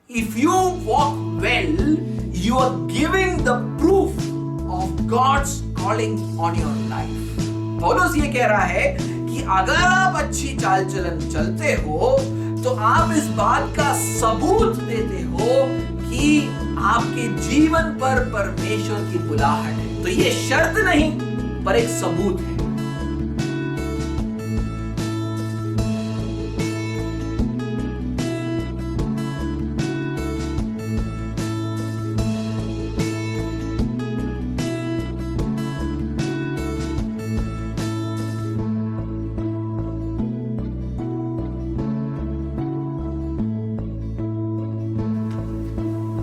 if you walk well, you are giving the proof of God's calling on your life. पौलुस ये कह रहा है कि अगर आप अच्छी चाल चलन चलते हो तो आप इस बात का सबूत देते हो कि आपके जीवन पर परमेश्वर की बुलाहट है। तो ये शर्त नहीं पर एक सबूत है।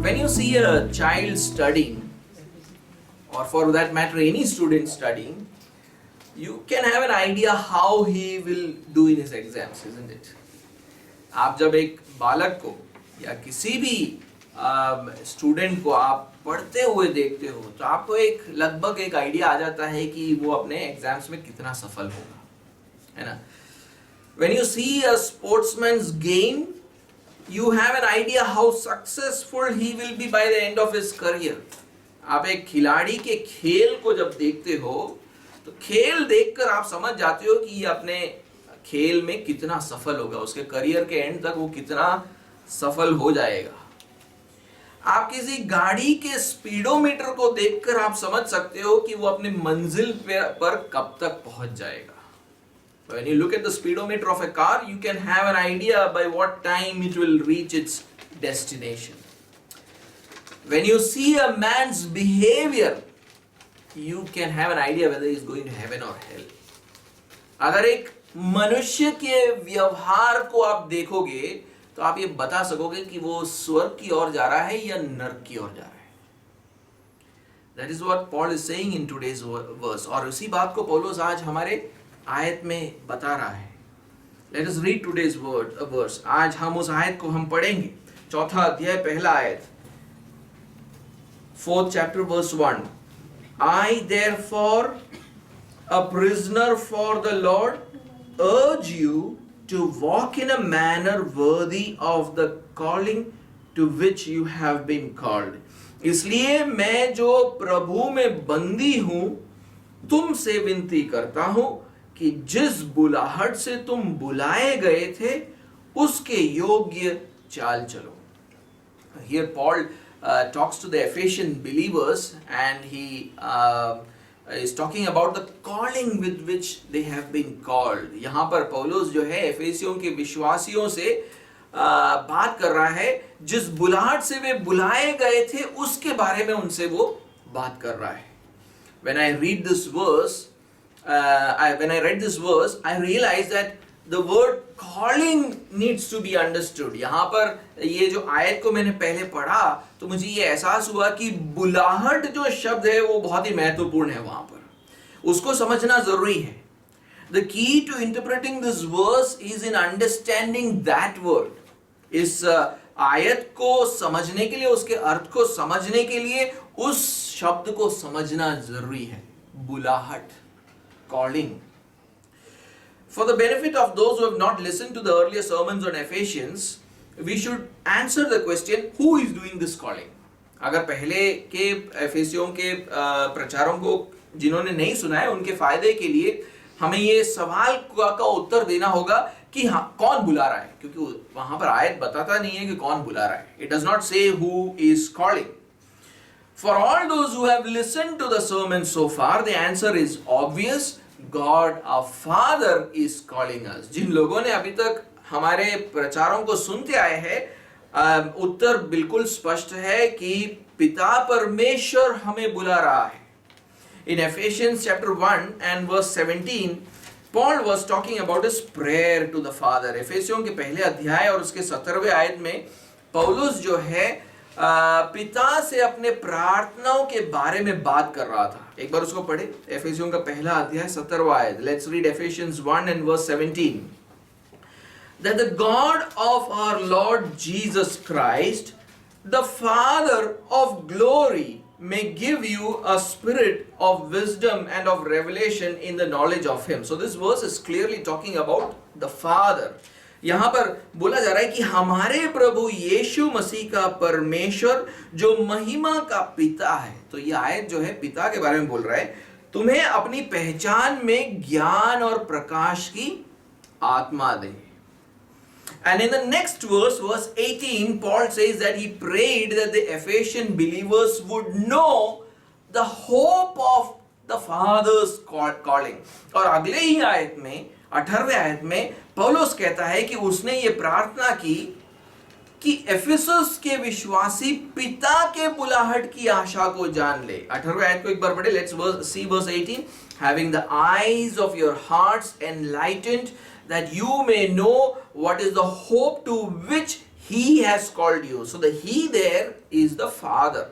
When you see a child studying, or for that matter any student studying, you can have an idea how he will do in his exams, isn't it? आप जब एक बालक को या किसी भी स्टूडेंट को आप पढ़ते हुए देखते हो तो आपको एक लगभग एक आइडिया आ जाता है कि वो अपने एग्जाम्स में कितना सफल होगा, है ना? When you see a sportsman's game, you have an idea how successful he will be by the end of his career. आप एक खिलाड़ी के खेल को जब देखते हो तो खेल देखकर आप समझ जाते हो कि ये अपने खेल में कितना सफल होगा, उसके करियर के एंड तक वो कितना सफल हो जाएगा। आप किसी गाड़ी के स्पीडोमीटर को देखकर आप समझ सकते हो कि वो अपनी मंजिल पर कब तक पहुंच जाएगा। When you look at the speedometer of a car, you can have an idea by what time it will reach its destination. When you see a man's behavior, you can have an idea whether he is going to heaven or hell. अगर एक मनुष्य के व्यवहार को आप देखोगे तो आप ये बता सकोगे कि वो स्वर्ग की ओर जा रहा है या नरक की ओर जा रहा है। That is what Paul is saying in today's verse. और उसी बात को पौलुस आज हमारे आयत में बता रहा है। Let us read today's verse. आज हम उस आयत को हम पढ़ेंगे। चौथा अध्याय पहला आयत, 4th chapter verse 1. I therefore, a prisoner for the Lord, urge you to walk in a manner worthy of the calling to which you have been called. इसलिए मैं जो प्रभु में बंदी हूँ तुमसे विनती करता हूँ कि जिस बुलाहट से तुम बुलाए गए थे उसके योग्य चाल चलो। Here Paul talks to the Ephesian believers and he is talking about the calling with which they have been called. यहाँ पर पौलुस जो है एफेसियों के विश्वासियों से बात कर रहा है, जिस बुलाहट से वे बुलाए गए थे उसके बारे में उनसे वो बात कर रहा है। When I read this verse, I realized that the word calling needs to be understood. यहाँ पर ये जो आयत को मैंने पहले पढ़ा तो मुझे ये एहसास हुआ कि बुलाहट जो शब्द है वो बहुत ही महत्वपूर्ण है, वहाँ पर उसको समझना जरूरी है। The key to interpreting this verse is in understanding that word. इस आयत को समझने के लिए, उसके अर्थ को समझने के लिए उस शब्द को समझना जरूरी है। बुलाहट, calling. For the benefit of those who have not listened to the earlier sermons on Ephesians, we should answer the question, who is doing this calling? अगर पहले के एफेसियों के प्रचारों को जिन्होंने नहीं सुना है उनके फायदे के लिए हमें ये सवाल का उत्तर देना होगा कि हाँ, कौन बुला रहा है, क्योंकि वहां पर आयत बताता नहीं है कि कौन बुला रहा है। It does not say who is calling. For all those who have listened to the sermon so far, the answer is obvious. God our Father is calling us. जिन लोगों ने अभी तक हमारे प्रचारों को सुनते आए हैं, उत्तर बिल्कुल स्पष्ट है कि पिता परमेश्वर हमें बुला रहा है। In Ephesians chapter 1 and verse 17, Paul was talking about his prayer to the Father. एफेसियों के पहले अध्याय और उसके 17वें आयत में पौलुस जो है पिता से अपने प्रार्थनाओं के बारे में बात कर रहा था। एक बार उसको पढ़े, एफेसियों का पहला अध्याय 17वां आयत। Let's read Ephesians 1 and verse 17. That the God of our Lord Jesus Christ, the Father of glory, may give you a spirit of wisdom and of revelation in the knowledge of Him. So this verse is clearly talking about the Father. यहां पर बोला जा रहा है कि हमारे प्रभु यीशु मसीह का परमेश्वर जो महिमा का पिता है। तो ये आयत जो है पिता के बारे में बोल रहा है, तुम्हें अपनी पहचान में ज्ञान और प्रकाश की आत्मा दे। And in the next verse, verse 18, Paul says that he prayed that the Ephesian believers would know the hope of the Father's calling. और अगले ही आयत में 18वें आयत में पौलुस कहता है कि उसने ये प्रार्थना की कि एफेसस के विश्वासी पिता के बुलाहट की आशा को जान ले। 18वें आयत को एक बार पढ़े, let's see verse 18, having the eyes of your hearts enlightened, that you may know what is the hope to which he has called you. So the he there is the Father.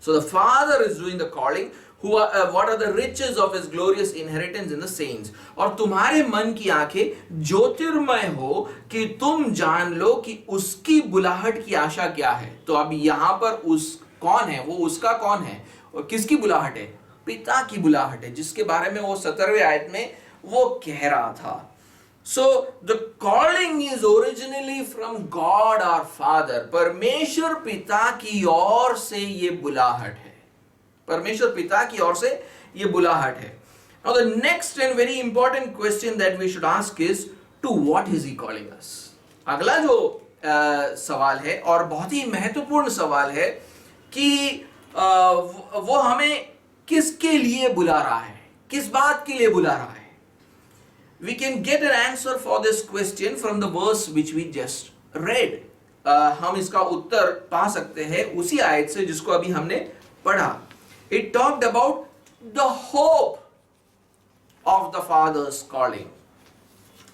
So the Father is doing the calling. What are the riches of his glorious inheritance in the saints? और तुम्हारे मन की आंखें ज्योतिर्मय हो कि तुम जान लो कि उसकी बुलाहट की आशा क्या है। तो अब यहाँ पर उस कौन है, वो उसका कौन है और किसकी बुलाहट है? पिता की बुलाहट है, जिसके बारे में वो 17वें आयत में वो कह रहा था। So the calling is originally from God our Father. परमेश्वर पिता की ओर से ये बुलाहट है, परमेश्वर पिता की ओर से ये बुलाहट है। Now the next and very important question that we should ask is, to what is he calling us? अगला जो सवाल है और बहुत ही महत्वपूर्ण सवाल है कि वो हमें किसके लिए बुला रहा है, किस बात के लिए बुला रहा है। We can get an answer for this question from the verse which we just read. हम इसका उत्तर पा सकते हैं उसी आयत से जिसको अभी हमने पढ़ा। It talked about the hope of the Father's calling.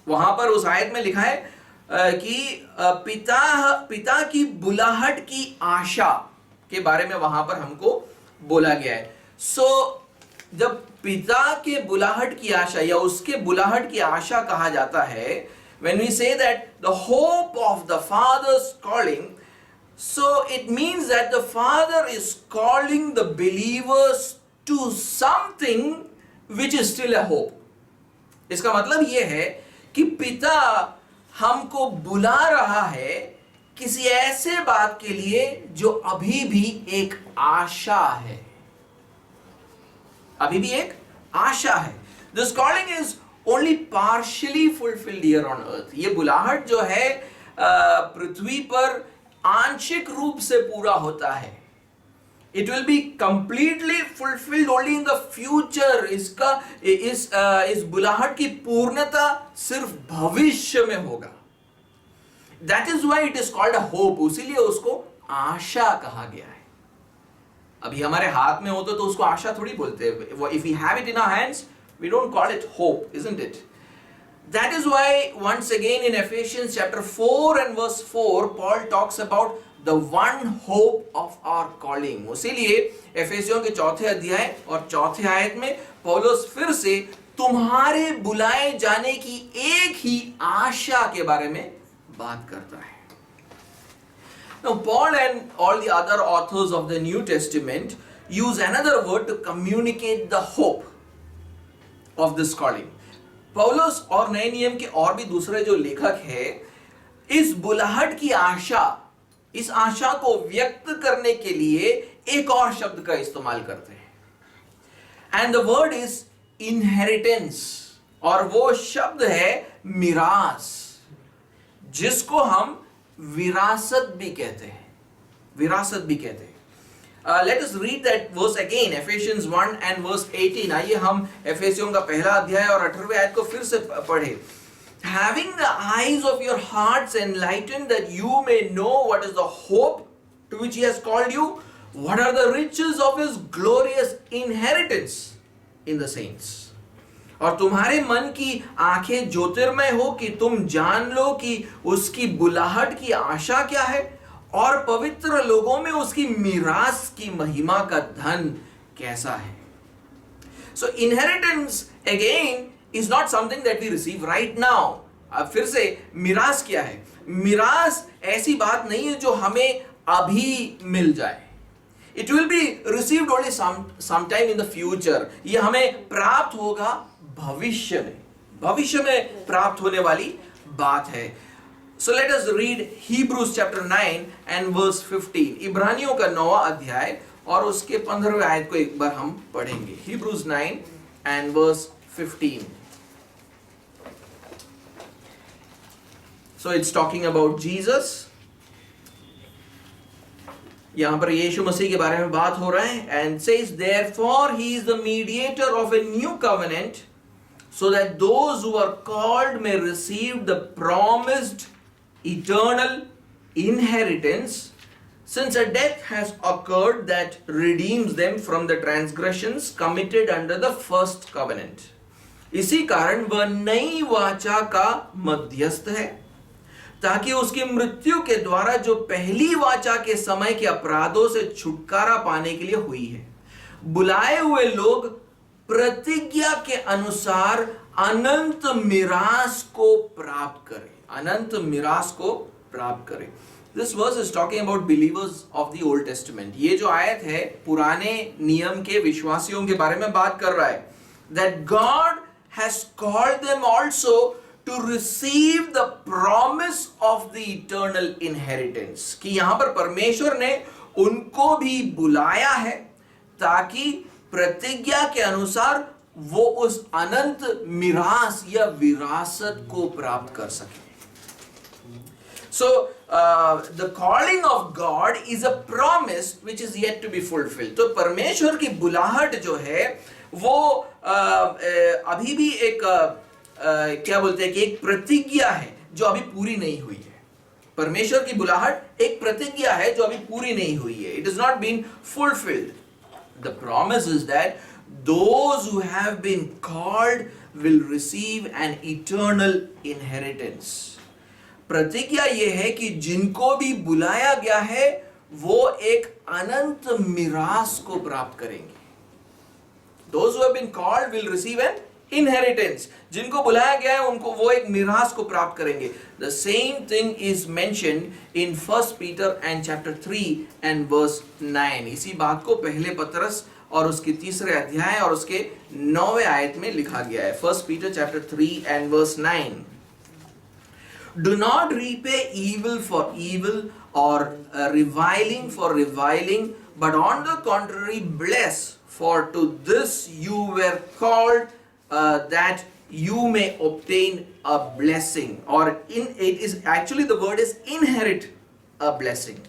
वहां पर उस आयत में लिखा है कि पिता की बुलाहट की आशा के बारे में वहां पर हमको बोला गया है। So जब पिता के बुलाहट की आशा या उसके बुलाहट की आशा कहा जाता है, when we say that the hope of the Father's calling, so it means that the Father is calling the believers to something which is still a hope. इसका मतलब यह है कि पिता हमको बुला रहा है किसी ऐसे बात के लिए जो अभी भी एक आशा है, अभी भी एक आशा है। This calling is only partially fulfilled here on earth. ये बुलाहट जो है पृथ्वी पर आंशिक रूप से पूरा होता है। It will be completely fulfilled only in the future. इस बुलाहट की पूर्णता सिर्फ भविष्य में होगा। That is why it is called a hope. उसीलिए उसको आशा कहा गया है। अभी हमारे हाथ में हो तो उसको आशा थोड़ी बोलते हैं। If we have it in our hands, we don't call it hope, isn't it? That is why once again in Ephesians chapter 4 and verse 4, Paul talks about the one hope of our calling. इसीलिए एफेसियों के 4थे अध्याय और 4थे आयत में पौलुस फिर से तुम्हारे बुलाए जाने की एक ही आशा के बारे में बात करता है। Now Paul and all the other authors of the New Testament use another word to communicate the hope of this calling. पौलुस और नए नियम के और भी दूसरे जो लेखक हैं, इस बुलाहट की आशा, इस आशा को व्यक्त करने के लिए एक और शब्द का इस्तेमाल करते हैं। And the word is inheritance, और वो शब्द है मिरास, जिसको हम विरासत भी कहते हैं, विरासत भी कहते हैं। Let us read that verse again, Ephesians 1 and verse 18. आइए हम एफेसियों का पहला अध्याय और 18वें आयत को फिर से पढ़े। Having the eyes of your hearts enlightened, that you may know what is the hope to which he has called you, what are the riches of his glorious inheritance in the saints. और तुम्हारे मन की आंखें ज्योतिर्मय हो कि तुम जान लो कि उसकी बुलाहट की आशा क्या है और पवित्र लोगों में उसकी मीरास की महिमा का धन कैसा है। So inheritance again is not something that we receive right now. अब फिर से मीरास क्या है? मीरास ऐसी बात नहीं है जो हमें अभी मिल जाए। It will be received only sometime in the future. ये हमें प्राप्त होगा भविष्य में, भविष्य में प्राप्त होने वाली बात है. So let us read Hebrews chapter 9 and verse 15. इब्रानियों का 9वां अध्याय और उसके 15वें आयत को एक बार हम पढ़ेंगे. Hebrews 9 and verse 15. So it's talking about Jesus. यहां पर यीशु मसीह के बारे में बात हो रहा है. And says, therefore he is the mediator of a new covenant, so that those who are called may receive the promised eternal inheritance, since a death has occurred that redeems them from the transgressions committed under the first covenant. इसी कारण वह नई वाचा का मध्यस्थ है, ताकि उसकी मृत्यु के द्वारा जो पहली वाचा के समय के अपराधों से छुटकारा पाने के लिए हुई है, बुलाए हुए लोग प्रतिज्ञा के अनुसार अनंत मिरास को प्राप्त करें. अनंत मिरास को प्राप्त करें. This verse is talking about believers of the Old Testament. ये जो आयत है पुराने नियम के विश्वासियों के बारे में बात कर रहा है. That God has called them also to receive the promise of the eternal inheritance. कि यहाँ पर परमेश्वर ने उनको भी बुलाया है ताकि प्रतिज्ञा के अनुसार वो उस अनंत मिरास या विरासत को प्राप्त कर सके. So the calling of God is a promise which is yet to be fulfilled. तो परमेश्वर की बुलाहट जो है वो अभी भी एक क्या बोलते हैं कि एक प्रतिज्ञा है जो अभी पूरी नहीं हुई है. परमेश्वर की बुलाहट एक प्रतिज्ञा है जो अभी पूरी नहीं हुई है. It has not been fulfilled. The promise is that those who have been called will receive an eternal inheritance. प्रतिज्ञा यह है कि जिनको भी बुलाया गया है वो एक अनंत मिरास को प्राप्त करेंगे. Those who have been called will receive an inheritance. जिनको बुलाया गया है उनको वो एक मिरास को प्राप्त करेंगे. The same thing is mentioned in 1 Peter and chapter 3 and verse 9. इसी बात को पहले पतरस और उसके तीसरे अध्याय और उसके 9वें आयत में लिखा गया है. 1 Peter chapter 3 and verse 9. Do not repay evil for evil or reviling for reviling, but on the contrary bless, for to this you were called, that you may obtain a blessing. Or it is actually the word is inherit a blessing.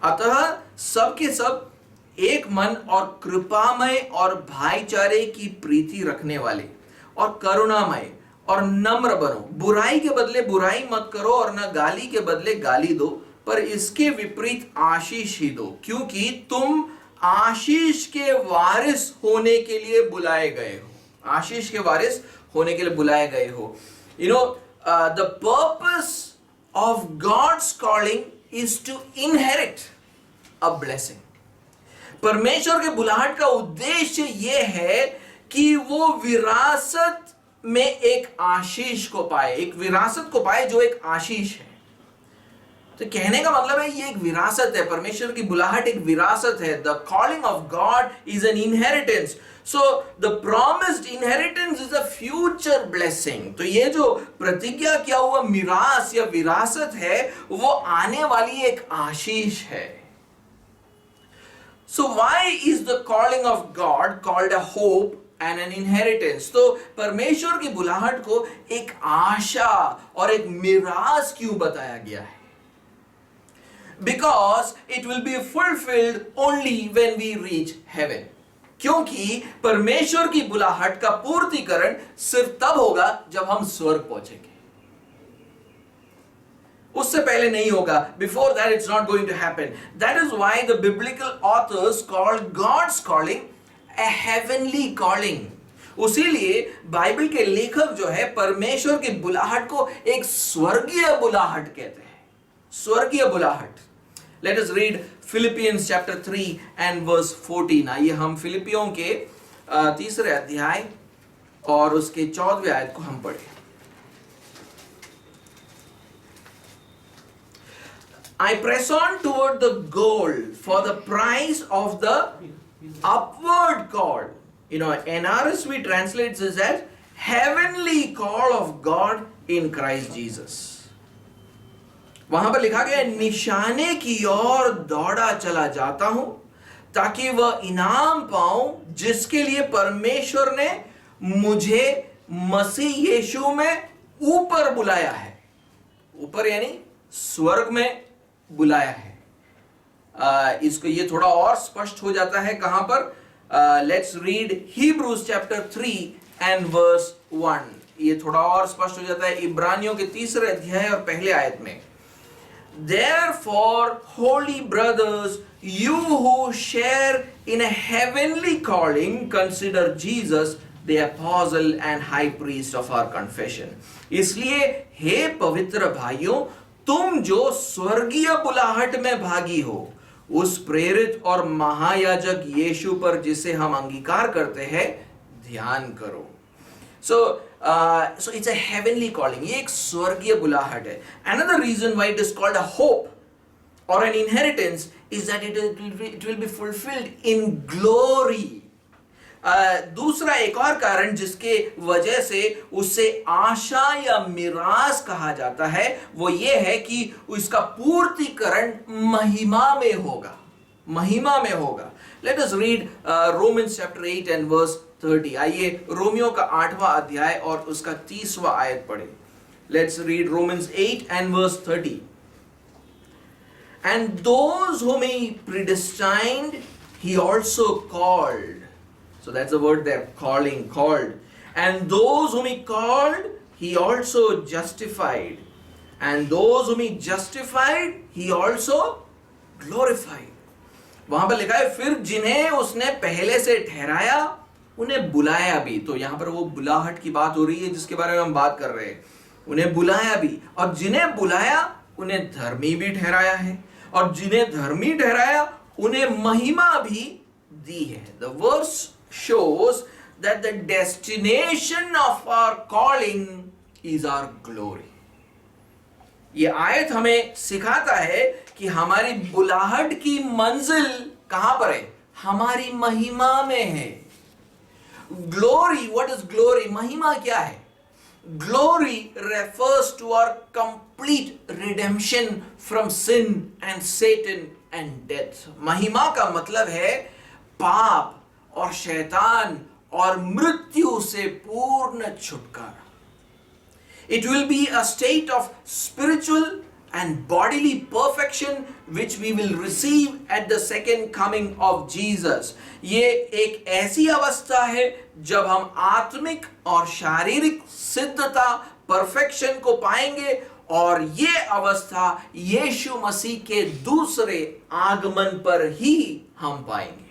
अतः सबके सब एक मन और कृपामय और भाईचारे की प्रीति रखने वाले और करुणामय और नम्र बनो. बुराई के बदले बुराई मत करो और न गाली के बदले गाली दो, पर इसके विपरीत आशीष ही दो, क्योंकि तुम आशीष के वारिस होने के लिए बुलाए गए हो. आशीष के वारिस होने के लिए बुलाए गए हो. You know, the purpose of God's calling is to inherit a blessing. परमेश्वर के बुलाहट का उद्देश्य यह है कि वो विरासत में एक आशीष को पाए, एक विरासत को पाए जो एक आशीष है. तो कहने का मतलब है ये एक विरासत है. परमेश्वर की बुलाहट एक विरासत है. The calling of God is an inheritance. So the promised inheritance is a future blessing. तो ये जो प्रतिज्ञा किया हुआ मिरास या विरासत है वो आने वाली एक आशीष है. So why is the calling of God called a hope and an inheritance? तो परमेश्वर की बुलाहट को एक आशा और एक मिरास क्यों बताया गया है? Because it will be fulfilled only when we reach heaven. क्योंकि परमेश्वर की बुलाहट का पूर्तिकरण सिर्फ तब होगा जब हम स्वर्ग पहुंचेंगे. उससे पहले नहीं होगा. Before that it's not going to happen. That is why the biblical authors called God's calling a heavenly calling. उसीलिए बाइबल के लेखक जो है परमेश्वर की बुलाहट को एक स्वर्गीय बुलाहट कहते हैं. स्वर्गीय बुलाहट. Let us read Philippians chapter 3 and verse 14. आइए हम फिलिपियों के तीसरे अध्याय और उसके 14वें आयत को हम पढ़ें. I press on toward the goal for the prize of the upward call. You know, NRSV translates this as heavenly call of God in Christ Jesus. वहां पर लिखा गया, निशाने की ओर दौड़ा चला जाता हूं ताकि वह इनाम पाऊं जिसके लिए परमेश्वर ने मुझे मसीह यीशु में ऊपर बुलाया है. ऊपर यानी स्वर्ग में बुलाया है. इसको ये थोड़ा और स्पष्ट हो जाता है कहां पर? Let's read Hebrews chapter 3 and verse 1. ये थोड़ा और स्पष्ट हो जाता है इब्रानियों के 3 अध्याय और पहले आयत में. Therefore, holy brothers, you who share in a heavenly calling, consider Jesus the apostle and high priest of our confession. इसलिए हे पवित्र भाइयों, तुम जो स्वर्गीय बुलाहट में भागी हो, उस प्रेरित और महायाजक यीशु पर जिसे हम अंगीकार करते हैं ध्यान करो. So it's a heavenly calling. ये एक स्वर्गीय बुलाहट है. Another reason why it is called a hope or an inheritance is that it will be fulfilled in glory. दूसरा एक और कारण जिसके वजह से उसे आशा या मिरास कहा जाता है वो ये है कि उसका पूर्तिकरण महिमा में होगा. महिमा में होगा. Let us read Romans chapter 8 and verse 30. आइए रोमियो का 8वां अध्याय और उसका 30वां आयत पढ़े. Let's read Romans 8 and verse 30. And those whom he predestined, he also called. So that's the word there, calling, called. And those whom he called, he also justified. And those whom he justified, he also glorified. वहां पर लिखा है, फिर जिन्हें उसने पहले से ठहराया उन्हें बुलाया भी. तो यहां पर वो बुलाहट की बात हो रही है जिसके बारे में हम बात कर रहे हैं. उन्हें बुलाया भी, और जिन्हें बुलाया उन्हें धर्मी भी ठहराया है, और जिन्हें धर्मी ठहराया उन्हें महिमा भी दी है. The verse shows that the destination of our calling is our glory. ये आयत हमें सिखाता है कि हमारी बुलाहट की मंजिल कहां पर है? हमारी महिमा में है. Glory, what is glory? महिमा क्या है? Glory refers to our complete redemption from sin and Satan and death. महिमा का मतलब है पाप और शैतान और मृत्यु से पूर्ण छुटकारा. It will be a state of spiritual and bodily perfection which we will receive at the second coming of Jesus. ये एक ऐसी अवस्था है जब हम आत्मिक और शारीरिक सिद्धता, परफेक्शन को पाएंगे, और ये अवस्था यीशु मसीह के दूसरे आगमन पर ही हम पाएंगे.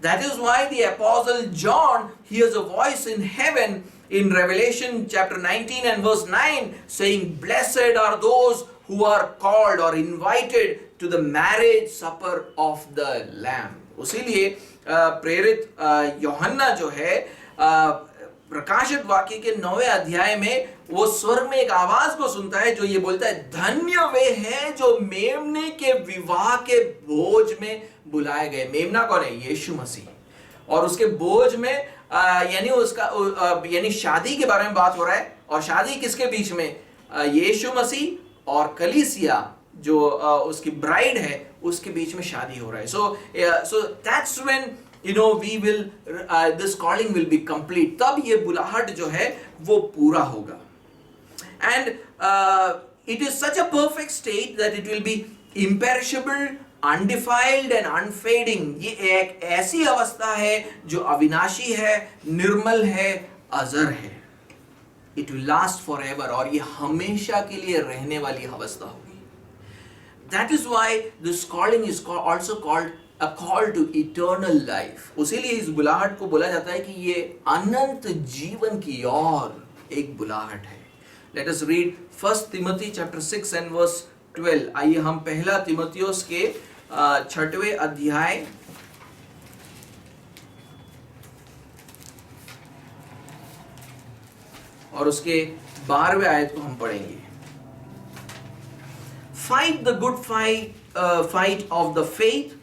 That is why the apostle John hears a voice in heaven in Revelation chapter 19 and verse 9 saying, blessed are those who are called or invited to the marriage supper of the Lamb. उसीलिए प्रेरित यूहन्ना जो है प्रकाशित वाक्य के 9वें अध्याय में वो स्वर्ग में एक आवाज को सुनता है जो ये बोलता है, धन्य वे हैं जो मेमने के विवाह के भोज में बुलाए गए. मेमना कौन है? यीशु मसीह. और उसके भोज में यानी उसका यानी शादी के बारे में बात हो रहा है. और शादी किसके बीच में? यीशु मसीह और कलीसिया जो उसकी ब्राइड है उसके बीच में शादी हो रहा है. So that's when we will this calling will be complete. तब ये बुलाहट जो है वो पूरा होगा. And it is such a perfect state that it will be imperishable, undefiled and unfading. ये एक ऐसी अवस्था है जो अविनाशी है, निर्मल है, अजर है. It will last forever, और ये हमेशा के लिए रहने वाली अवस्था होगी. That is why this calling is also called a call to eternal life. उसीलिए इस बुलाहट को बोला जाता है कि ये अनंत जीवन की ओर एक बुलाहट है. Let us read 1 Timothy chapter 6 and verse 12. आइए हम पहला तिमोथियोस के 6वें अध्याय और उसके 12वें आयत को हम पढ़ेंगे. Fight the good fight of the faith.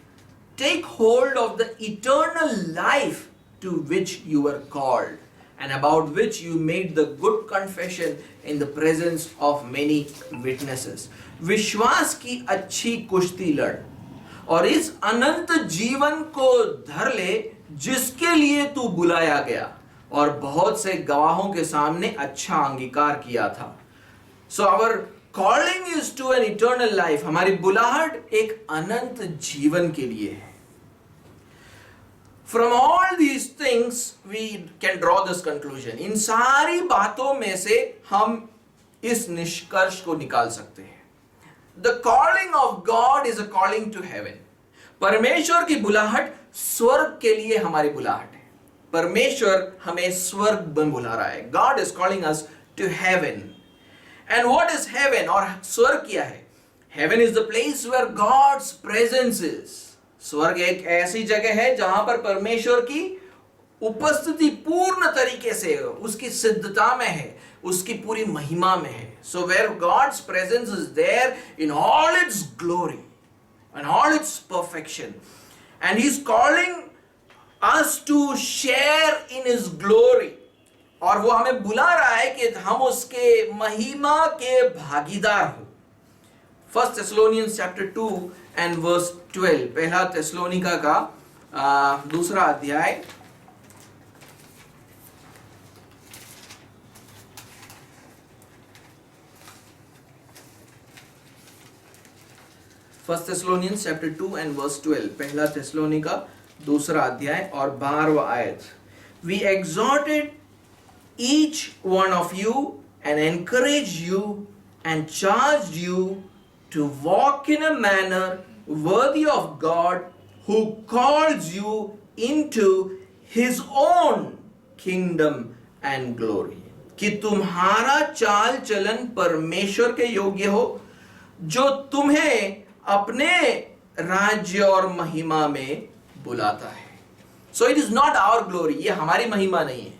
Take hold of the eternal life to which you were called and about which you made the good confession in the presence of many witnesses. विश्वास की अच्छी कुश्ती लड़ और इस अनंत जीवन को धर ले जिसके लिए तू बुलाया गया और बहुत से गवाहों के सामने अच्छा अंगीकार किया था. So our calling is to an eternal life. हमारी बुलाहट एक अनंत जीवन के लिए है. From all these things we can draw this conclusion. इन सारी बातों में से हम इस निष्कर्ष को निकाल सकते हैं. The calling of God is a calling to heaven. परमेश्वर की बुलाहट स्वर्ग के लिए हमारी बुलाहट है. परमेश्वर हमें स्वर्ग में बुला रहा है. God is calling us to heaven. And what is heaven? और स्वर्ग क्या है? Heaven is the place where God's presence is. स्वर्ग एक ऐसी जगह है जहां पर परमेश्वर की उपस्थिति पूर्ण तरीके से उसकी सिद्धता में है, उसकी पूरी महिमा में है. So where God's presence is there in all its glory and all its perfection, and He's calling us to share in His glory. और वो हमें बुला रहा है कि हम उसके महिमा के भागीदार हो. 1 Thessalonians chapter 2 and verse 12. पहला थिस्सलुनीका का दूसरा अध्याय First Thessalonians chapter 2 and verse 12. पहला थिस्सलुनीका दूसरा अध्याय और 12वां आयत. We exhorted each one of you and encouraged you and charged you to walk in a manner worthy of God who calls you into His own kingdom and glory. कि तुम्हारा चाल चलन परमेश्वर के योग्य हो जो तुम्हें अपने राज्य और महिमा में बुलाता है. So it is not our glory. ये हमारी महिमा नहीं है.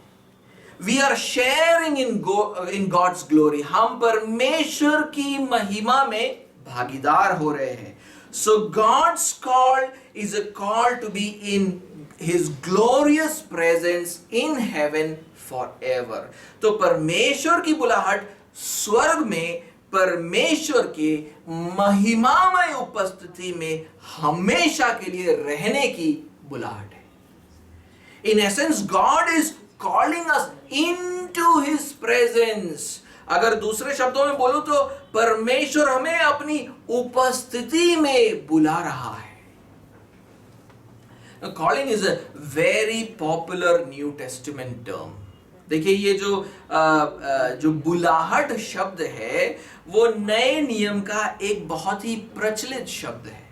We are sharing in God's glory. हम परमेश्वर की महिमा में भागीदार हो रहे हैं. So God's call is a call to be in His glorious presence in heaven forever. तो परमेश्वर की बुलाहट स्वर्ग में परमेश्वर के महिमामय उपस्थिति में हमेशा के लिए रहने की बुलाहट है. In essence, God is calling us into His presence. अगर दूसरे शब्दों में बोलूं तो परमेश्वर हमें अपनी उपस्थिति में बुला रहा है. Now, calling is a very popular New Testament term. देखिए ये जो बुलाहट शब्द है वो नए नियम का एक बहुत ही प्रचलित शब्द है.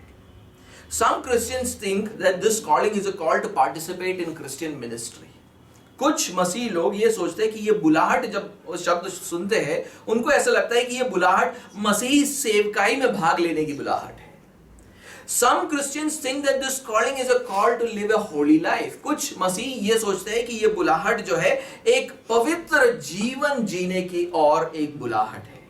Some Christians think that this calling is a call to participate in Christian ministry. कुछ मसीह लोग ये सोचते हैं कि ये बुलाहट जब उस शब्द सुनते हैं उनको ऐसा लगता है कि ये बुलाहट मसीह सेवकाई में भाग लेने की बुलाहट है. Some Christians think that this calling is a call to live a holy life. कुछ मसीह ये सोचते हैं कि ये बुलाहट जो है एक पवित्र जीवन जीने की और एक बुलाहट है.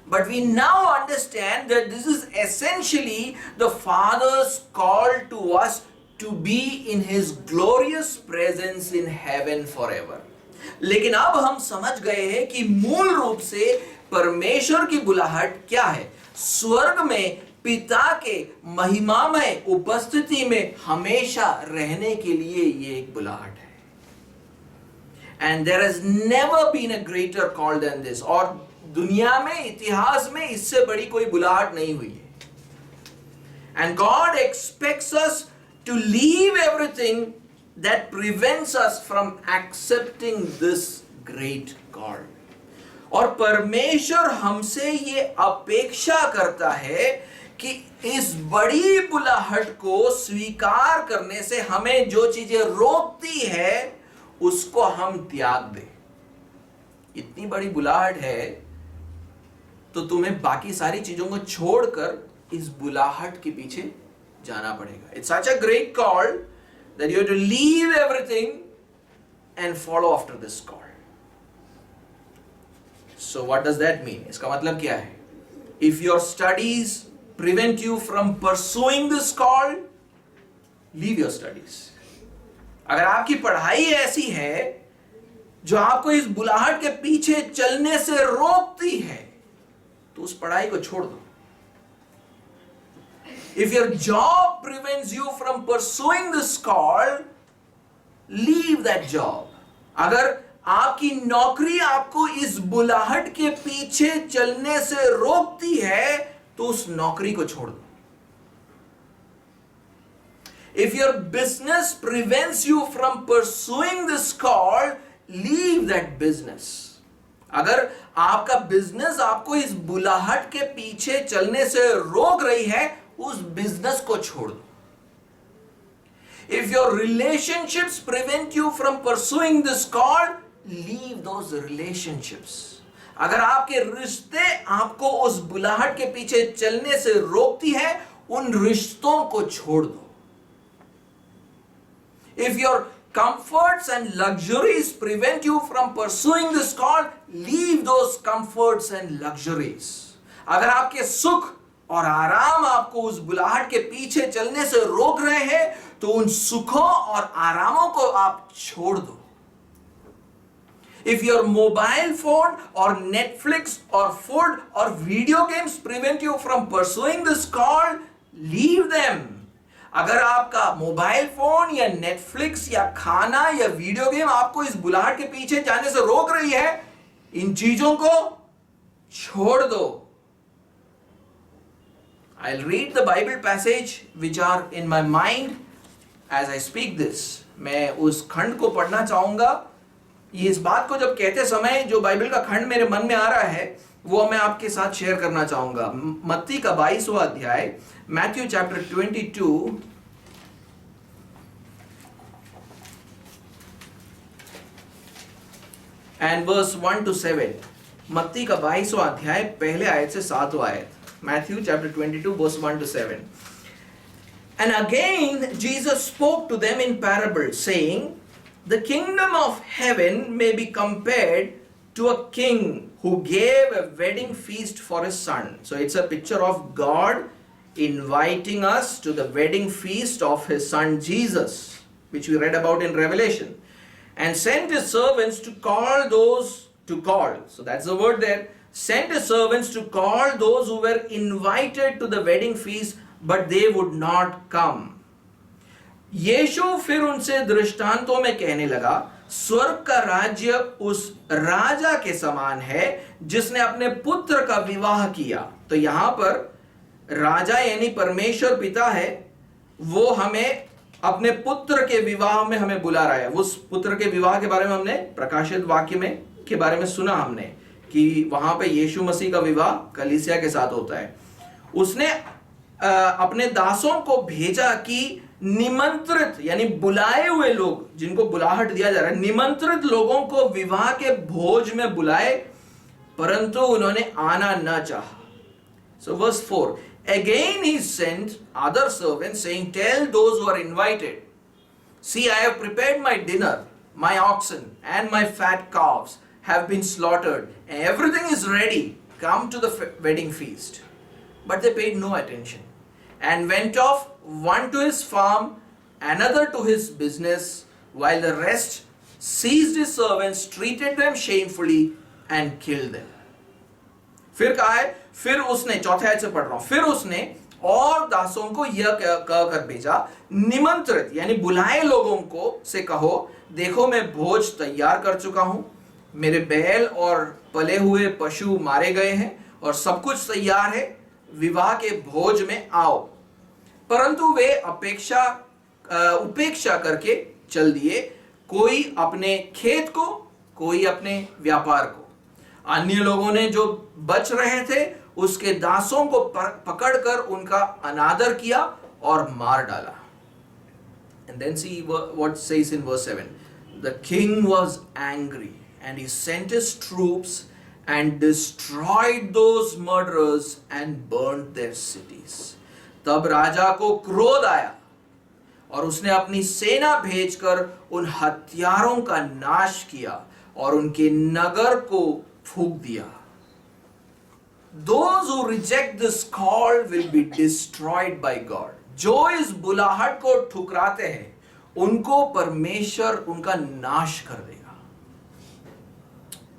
But we now understand that this is essentially the Father's call to us to be in His glorious presence in heaven forever. लेकिन अब हम समझ गए हैं कि मूल रूप से परमेश्वर की बुलाहट क्या है. स्वर्ग में पिता के महिमामय उपस्थिति में हमेशा रहने के लिए ये एक बुलाहट है. And there has never been a greater call than this. और दुनिया में इतिहास में इससे बड़ी कोई बुलाहट नहीं हुई है. And God expects us to leave everything that prevents us from accepting this great call. और परमेश्वर हमसे ये अपेक्षा करता है कि इस बड़ी बुलाहट को स्वीकार करने से हमें जो चीजें रोकती है उसको हम त्याग दें. इतनी बड़ी बुलाहट है तो तुम्हें बाकी सारी चीजों को छोड़कर इस बुलाहट के पीछे जाना पड़ेगा. It's such a great call that you have to leave everything and follow after this call. So what does that mean? इसका मतलब क्या है? If your studies prevent you from pursuing this call, leave your studies. अगर आपकी पढ़ाई ऐसी है जो आपको इस बुलाहट के पीछे चलने से रोकती है, तो उस पढ़ाई को छोड़ दो। If your job prevents you from pursuing this call, leave that job. अगर आपकी नौकरी आपको इस बुलाहट के पीछे चलने से रोकती है, तो उस नौकरी को छोड़ दो। If your business prevents you from pursuing this call, leave that business. अगर आपका बिजनेस आपको इस बुलाहट के पीछे चलने से रोक रही है, उस बिजनेस को छोड़ दो। If your relationships prevent you from pursuing this call, leave those relationships. अगर आपके रिश्ते आपको उस बुलाहट के पीछे चलने से रोकती है, उन रिश्तों को छोड़ दो। If your comforts and luxuries prevent you from pursuing this call, leave those comforts and luxuries. अगर आपके सुख और आराम आपको उस बुलाहट के पीछे चलने से रोक रहे हैं, तो उन सुखों और आरामों को आप छोड़ दो। If your mobile phone or Netflix or food or video games prevent you from pursuing this call, leave them. अगर आपका मोबाइल फोन या नेटफ्लिक्स या खाना या वीडियो गेम आपको इस बुलाहट के पीछे जाने से रोक रही है, इन चीजों को छोड़ दो। I'll read the Bible passage which are in my mind as I speak this. मैं उस खंड को पढ़ना चाहूंगा। ये इस बात को जब कहते समय जो बाइबल का खंड मेरे मन में आ रहा है, वो मैं आपके साथ शेयर करना चाहूंगा। मत्ती का 22वां अध्याय, Matthew chapter 22 and verse 1 to 7। मत्ती का 22वां अध्याय पहले आयत से 7वां आयत। Matthew chapter 22 verse 1 to 7। And again Jesus spoke to them in parables, saying, the kingdom of heaven may be compared to a king who gave a wedding feast for his son. So it's a picture of God inviting us to the wedding feast of his son Jesus, which we read about in Revelation, and sent his servants to call those to call. So that's the word there. Sent his servants to call those who were invited to the wedding feast, but they would not come. यीशु फिर उनसे दृष्टांतों में कहने लगा, स्वर्ग का राज्य उस राजा के समान है जिसने अपने पुत्र का विवाह किया। तो यहां पर राजा यानी परमेश्वर पिता है, वो हमें अपने पुत्र के विवाह में हमें बुला रहा है। उस पुत्र के विवाह के बारे में हमने प्रकाशित वाक्य में के बारे में सुना हमने कि वहां पे यीशु मसीह का विवाह कलीसिया के साथ होता है। उसने अपने दासों को भेजा कि निमंत्रित यानी बुलाए हुए लोग, जिनको बुलाहट दिया जा रहा है, निमंत्रित लोगों को विवाह के भोज में बुलाए, परंतु उन्होंने आना न चाहा। So verse 4, again he sent other servants saying, tell those who are invited, see, I have prepared my dinner, my oxen and my fat calves have been slaughtered, and everything is ready, come to the wedding feast. But they paid no attention and went off, one to his farm, another to his business, while the rest seized his servants, treated them shamefully and killed them. फिर कहा है, फिर उसने, चौथे आयत से पढ़ रहा हूं, फिर उसने और दासों को यह कहकर भेजा, निमंत्रित यानी बुलाए लोगों को से कहो, देखो मैं भोज तैयार कर चुका हूं, मेरे बैल और पले हुए पशु मारे गए हैं और सब कुछ तैयार है, विवाह के भोज में आओ। परंतु वे उपेक्षा करके चल दिए, कोई अपने खेत को, कोई अपने व्यापार को। अन्य लोगों ने जो बच रहे थे उसके दासों को पकड़कर उनका अनादर किया और मार डाला। And then see what says in verse 7. The king was angry and he sent his troops and destroyed those murderers and burned their cities. तब राजा को क्रोध आया और उसने अपनी सेना भेजकर उन हत्यारों का नाश किया और उनके नगर को फूंक दिया। Those who reject this call will be destroyed by God. जो इस बुलाहट को ठुकराते हैं, उनको परमेश्वर उनका नाश कर देगा।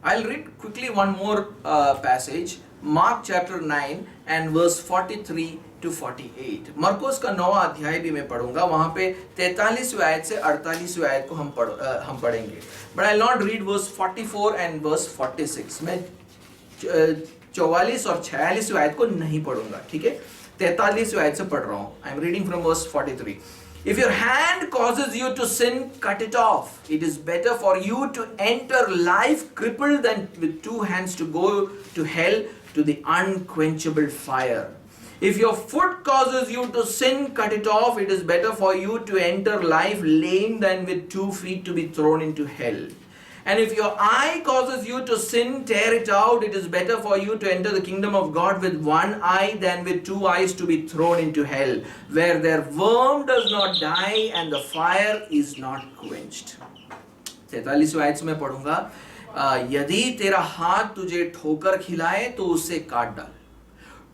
I'll read quickly one more passage, Mark chapter 9 and verse 43 to 48. मरकुस का 9वां अध्याय भी मैं पढ़ूंगा, वहां पे 43वीं आयत से 48वीं आयत को हम पढ़ेंगे. But I'll not read verse 44 and verse 46. मैं 44 और 46वीं आयत को नहीं पढ़ूंगा, ठीक है. 43वीं आयत से पढ़ रहा हूं. I am reading from verse 43. If your hand causes you to sin, cut it off. It is better for you to enter life crippled than with two hands to go to hell, to the unquenchable fire. If your foot causes you to sin, cut it off. It is better for you to enter life lame than with 2 feet to be thrown into hell. And if your eye causes you to sin, tear it out. It is better for you to enter the kingdom of God with 1 eye than with 2 eyes to be thrown into hell, where their worm does not die and the fire is not quenched. 43वीं आयत में पढ़ूंगा, यदि तेरा हाथ तुझे ठोकर खिलाए तो उसे काट डाल.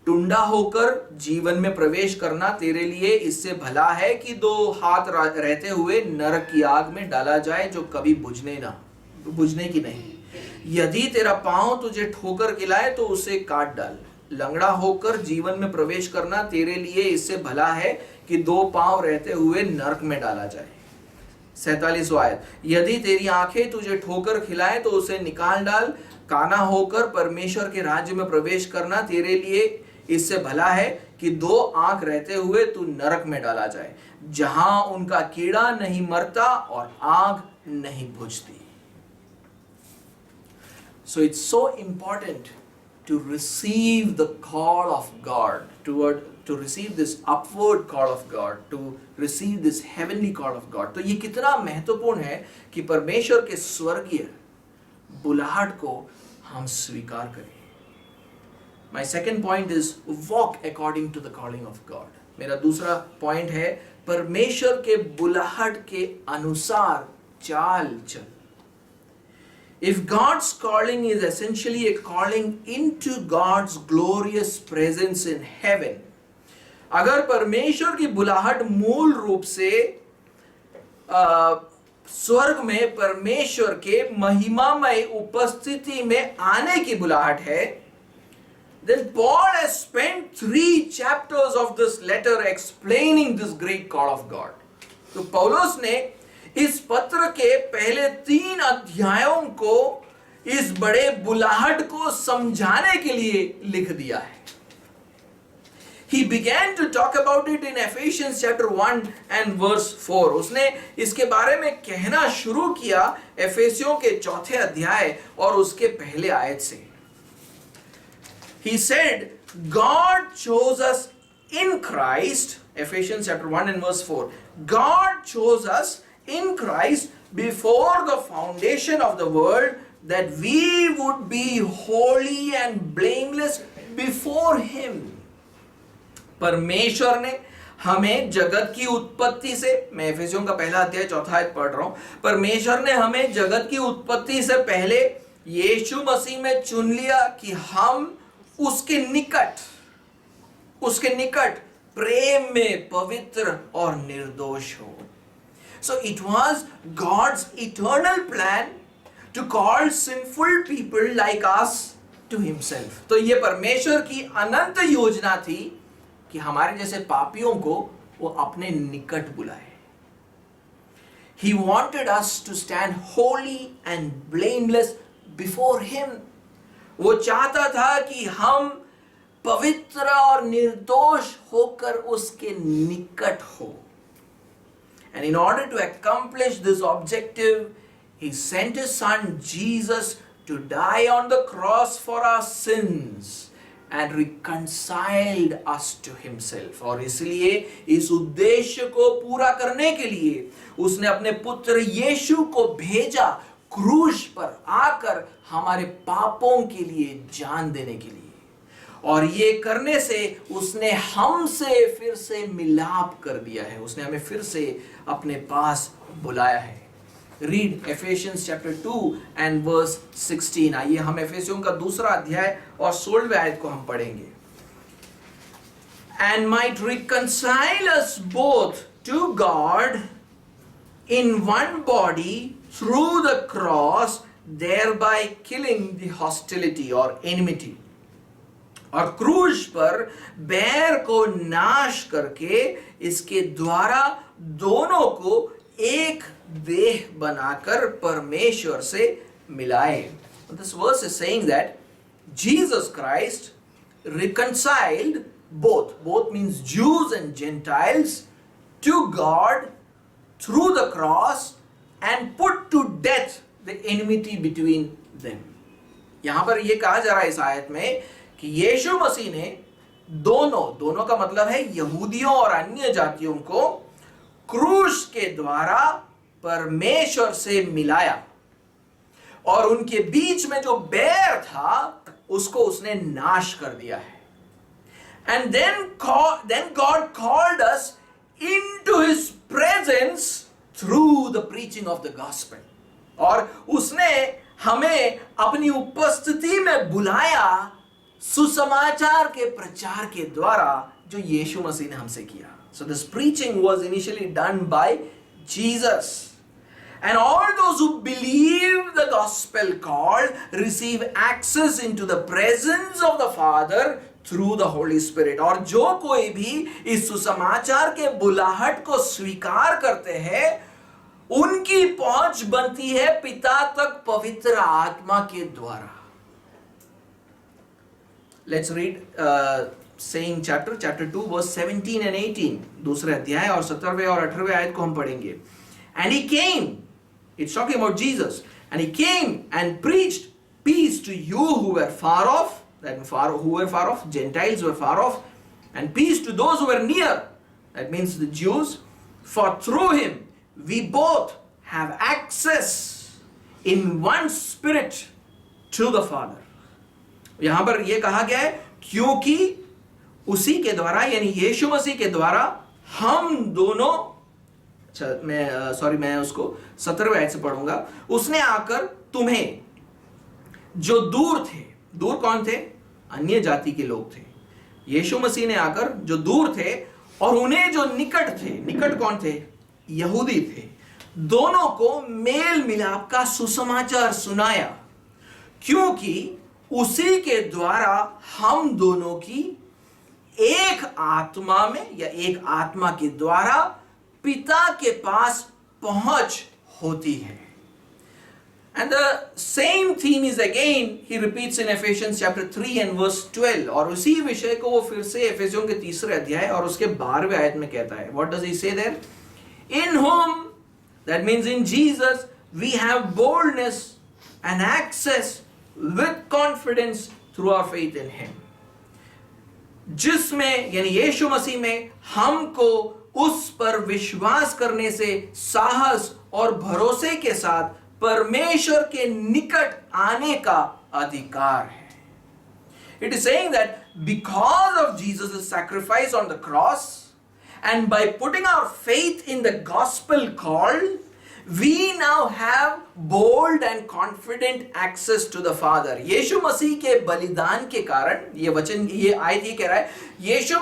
टुंडा होकर जीवन में प्रवेश करना तेरे लिए इससे भला है कि 2 हाथ रहते हुए नरक की आग में डाला जाए जो कभी बुझने की नहीं. यदि तेरा पांव तुझे ठोकर खिलाए तो उसे काट डाल. लंगड़ा होकर जीवन में प्रवेश करना तेरे लिए इससे भला है कि 2 पांव रहते हुए नरक में डाला जाए. 47वां आयत, यदि तेरी आंखें तुझे ठोकर खिलाए तो उसे निकाल डाल. काना होकर परमेश्वर के राज्य में प्रवेश करना तेरे लिए इससे भला है कि 2 आंख रहते हुए तू नरक में डाला जाए, जहां उनका कीड़ा नहीं मरता और आग नहीं बुझती. So it's so important to receive the call of God, to receive this upward call of God, to receive this heavenly call of God. तो ये कितना महत्वपूर्ण है कि परमेश्वर के स्वर्गीय बुलाहट को हम स्वीकार करें. My second point is walk according to the calling of God. मेरा दूसरा पॉइंट है परमेश्वर के बुलाहट के अनुसार चाल चल. If God's calling is essentially a calling into God's glorious presence in heaven, अगर परमेश्वर की बुलाहट मूल रूप से स्वर्ग में परमेश्वर के महिमामय उपस्थिति में आने की बुलाहट है, then Paul has spent 3 chapters of this letter explaining this great call of God. तो पौलुस ने इस पत्र के पहले 3 अध्यायों को इस बड़े बुलाहट को समझाने के लिए लिख दिया है. He began to talk about it in Ephesians chapter 1 and verse 4. उसने इसके बारे में कहना शुरू किया एफेसियों के 4थे अध्याय और उसके पहले आयत से. He said, God chose us in Christ, Ephesians chapter 1 and verse 4. God chose us in Christ before the foundation of the world, that we would be holy and blameless before Him. परमेश्वर ने हमें जगत की उत्पत्ति से, मैं एफेसियों का पहला अध्याय 4था आयत पढ़ रहा हूं, परमेश्वर ने हमें जगत की उत्पत्ति से पहले यीशु मसीह में चुन लिया कि हम उसके निकट प्रेम में पवित्र और निर्दोष हो. So it was God's eternal plan to call sinful people like us to Himself. तो ये परमेश्वर की अनंत योजना थी कि हमारे जैसे पापियों को वो अपने निकट बुलाए. He wanted us to stand holy and blameless before Him. वो चाहता था कि हम पवित्र और निर्दोष होकर उसके निकट हो. And in order to accomplish this objective, He sent His Son Jesus to die on the cross for our sins and reconciled us to Himself. और इसलिए इस उद्देश्य को पूरा करने के लिए उसने अपने पुत्र यीशु को भेजा क्रूस पर आकर हमारे पापों के लिए जान देने के लिए. और ये करने से उसने हमसे फिर से मिलाप कर दिया है. उसने हमें फिर से अपने पास बुलाया है. Read Ephesians chapter 2 and verse 16. आइए हम एफेसियों का दूसरा अध्याय और 16वें आयत को हम पढ़ेंगे. And might reconcile us both to God in one body through the cross, thereby killing the hostility or enmity. और क्रूज पर बैर को नाश करके इसके द्वारा दोनों को एक देह बनाकर परमेश्वर से मिलाए. This verse is saying that Jesus Christ reconciled both means Jews and Gentiles to God through the cross and put to death the enmity between them. यहां पर यह कहा जा रहा है इस आयत में कि यीशु मसीह ने दोनों का मतलब है यहूदियों और अन्य जातियों को क्रूस के द्वारा परमेश्वर से मिलाया और उनके बीच में जो बैर था उसको उसने नाश कर दिया है. And then God called us into his presence through the preaching of the gospel. और उसने हमें अपनी उपस्थिति में बुलाया सुसमाचार के प्रचार के द्वारा जो यीशु मसीह ने हमसे किया. So this preaching was initially done by Jesus. And all those who believe the gospel call receive access into the presence of the Father through the Holy Spirit. और जो कोई भी इस सुसमाचार के बुलाहट को स्वीकार करते हैं उनकी पहुंच बनती है पिता तक पवित्र आत्मा के द्वारा. Let's read same chapter 2 verse 17 and 18. दूसरे अध्याय और 17वें और 18वें आयत को हम पढ़ेंगे. And he came, it's talking about Jesus, and he came and preached peace to you who were far off. Who were far off, Gentiles were far off, and peace to those who were near. That means the Jews. For through him we both have access in one spirit to the Father. यहां पर यह कहा गया है क्योंकि उसी के द्वारा यानी यीशु मसीह के द्वारा हम दोनों, मैं उसको 17वें आयत से पढ़ूंगा. उसने आकर तुम्हें जो दूर थे, दूर कौन थे? अन्य जाति के लोग थे. यीशु मसीह ने आकर जो दूर थे और उन्हें जो निकट थे, निकट कौन थे? यहूदी थे. दोनों को मेल मिलाप का सुसमाचार सुनाया क्योंकि उसी के द्वारा हम दोनों की एक आत्मा में या एक आत्मा के द्वारा पिता के पास पहुंच होती है. And the same theme is again he repeats in Ephesians chapter 3 and verse 12. और उसी विषय को वो फिर से एफेसियों के 3रे अध्याय और उसके 12वें आयत में कहता है. What does he say there? In whom, that means in Jesus, we have boldness and access with confidence through our faith in him. जिसमें यानी यीशु मसीह में हमको उस पर विश्वास करने से साहस और भरोसे के साथ परमेश्वर के निकट आने का अधिकार है. It is saying that because of Jesus' sacrifice on the cross and by putting our faith in the gospel call, we now have bold and confident access to the Father. यीशु मसीह के बलिदान के कारण, ये आयत ये कह रहा है, यीशु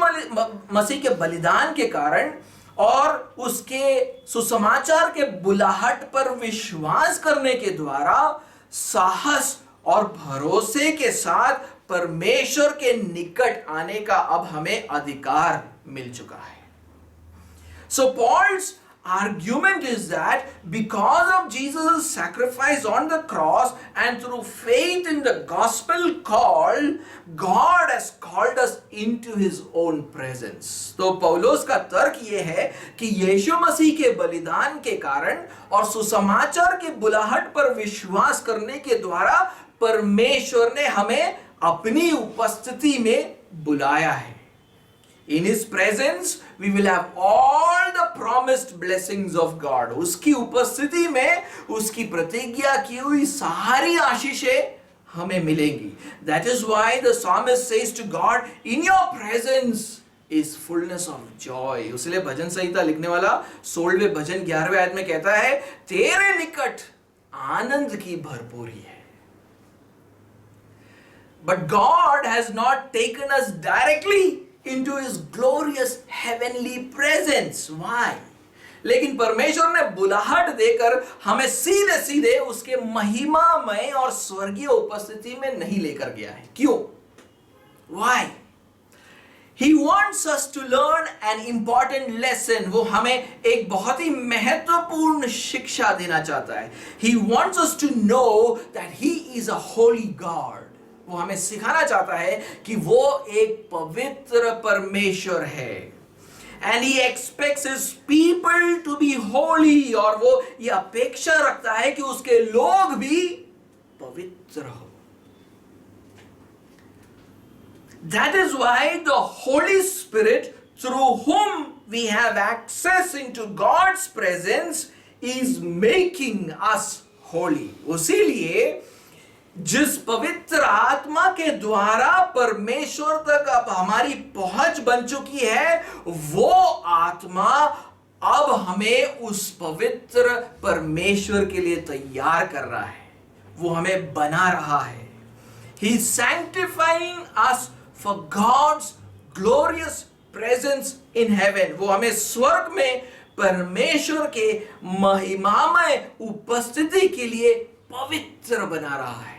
मसीह के बलिदान के कारण और उसके सुसमाचार के बुलाहट पर विश्वास करने के द्वारा साहस और भरोसे के साथ परमेश्वर के निकट आने का अब हमें अधिकार मिल चुका है. So Paul's argument is that because of Jesus' sacrifice on the cross and through faith in the gospel call, God has called us into his own presence. तो पौलुस का तर्क ये है कि यीशु मसीह के बलिदान के कारण और सुसमाचार के बुलाहट पर विश्वास करने के द्वारा परमेश्वर ने हमें अपनी उपस्थिति में बुलाया है. In his presence we will have all the promised blessings of God. उसकी उपस्थिति में उसकी प्रतिज्ञा की हुई सारी आशीषें हमें मिलेंगी. That is why the psalmist says to God, in your presence is fullness of joy. इसलिए भजन संहिता लिखने वाला 16वें भजन 11वें आयत में कहता है, तेरे निकट आनंद की भरपूरी है. But God has not taken us directly into his glorious heavenly presence. Why? लेकिन परमेश्वर ने बुलाहट देकर हमें सीधे सीधे उसके महिमामय और स्वर्गीय उपस्थिति में नहीं लेकर गया है। क्यों? Why? He wants us to learn an important lesson. वो हमें एक बहुत ही महत्वपूर्ण शिक्षा देना चाहता है। He wants us to know that He is a holy God. वो हमें सिखाना चाहता है कि वो एक पवित्र परमेश्वर है। And He expects His people to be holy. और वो ये अपेक्षा रखता है कि उसके लोग भी पवित्र हो। That is why the Holy Spirit, through whom we have access into God's presence, is making us holy. उसीलिए जिस पवित्र आत्मा के द्वारा परमेश्वर तक अब हमारी पहुंच बन चुकी है, वो आत्मा अब हमें उस पवित्र परमेश्वर के लिए तैयार कर रहा है, वो हमें बना रहा है। He is sanctifying us for God's glorious presence in heaven. वो हमें स्वर्ग में परमेश्वर के महिमामय उपस्थिति के लिए पवित्र बना रहा है।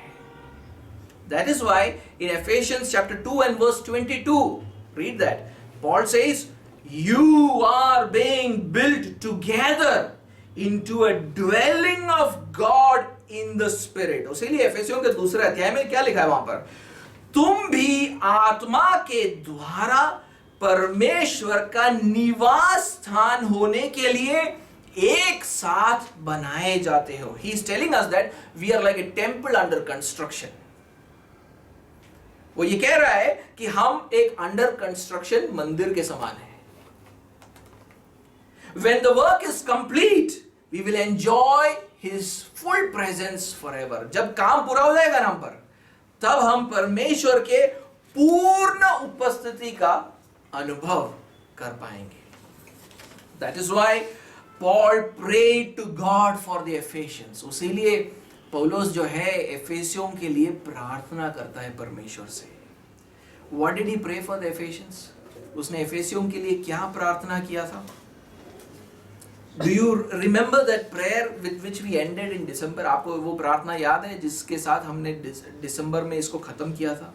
That is why in Ephesians chapter 2 and verse 22, read that. Paul says, you are being built together into a dwelling of God in the Spirit. उसीलिए एफेसियों के दूसरे अध्याय में क्या लिखा है वहां पर? तुम भी आत्मा के द्वारा परमेश्वर का निवास स्थान होने के लिए एक साथ बनाए जाते हो। He is telling us that we are like a temple under construction. वो ये कह रहा है कि हम एक अंडर कंस्ट्रक्शन मंदिर के समान है। When the work is complete, we will enjoy His full presence forever. जब काम पूरा हो जाएगा ना हम पर, तब हम परमेश्वर के पूर्ण उपस्थिति का अनुभव कर पाएंगे। That is why Paul prayed to God for the Ephesians. उसीलिए पौलुस जो है एफेसियों के लिए प्रार्थना करता है परमेश्वर से। What did he pray for the Ephesians? उसने एफेसियों के लिए क्या प्रार्थना किया था? Do you remember that prayer with which we ended in December? आपको वो प्रार्थना याद है जिसके साथ हमने दिसंबर में इसको खत्म किया था?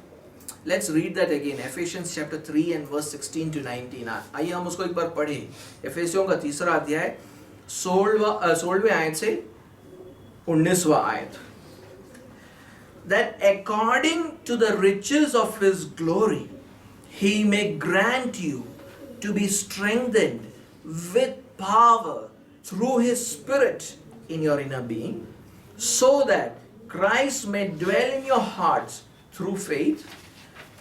Let's read that again. Ephesians chapter 3 and verse 16 to 19. आइए हम उसको एक बार पढ़ें। एफेसियों का तीसरा अध्याय 16वें आयत से 19वां आयत। That according to the riches of His glory, He may grant you to be strengthened with power through His Spirit in your inner being, so that Christ may dwell in your hearts through faith,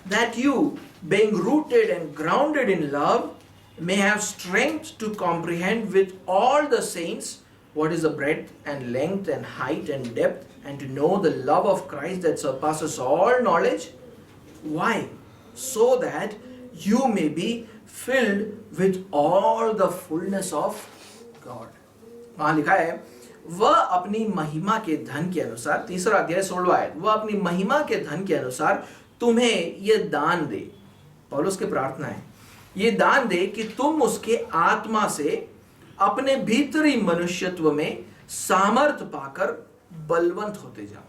that you, being rooted and grounded in love, may have strength to comprehend with all the saints what is the breadth and length and height and depth, and to know the love of Christ that surpasses all knowledge. Why? So that you may be filled with all the fullness of God. वहां लिखा है, वह अपनी महिमा के धन के अनुसार, तीसरा अध्याय 16वां आयत, वह अपनी महिमा के धन के अनुसार तुम्हें ये दान दे। पौलुस की प्रार्थना है, ये दान दे कि तुम उसके आत्मा से अपने भीतरी मनुष्यत्व में सामर्थ्य पाकर बलवंत होते जाओ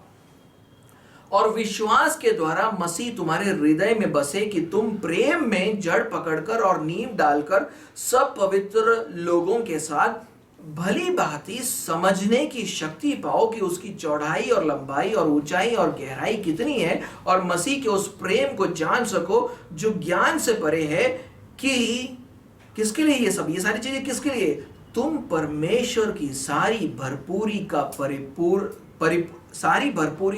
और विश्वास के द्वारा मसीह तुम्हारे हृदय में बसे, कि तुम प्रेम में जड़ पकड़कर और नींव डालकर सब पवित्र लोगों के साथ भली भांति समझने की शक्ति पाओ कि उसकी चौड़ाई और लंबाई और ऊंचाई और गहराई कितनी है, और मसीह के उस प्रेम को जान सको जो ज्ञान से परे है, कि किसके लिए ये सब, ये सारी चीजें किसके लिए? तुम परमेश्वर की सारी भरपूरी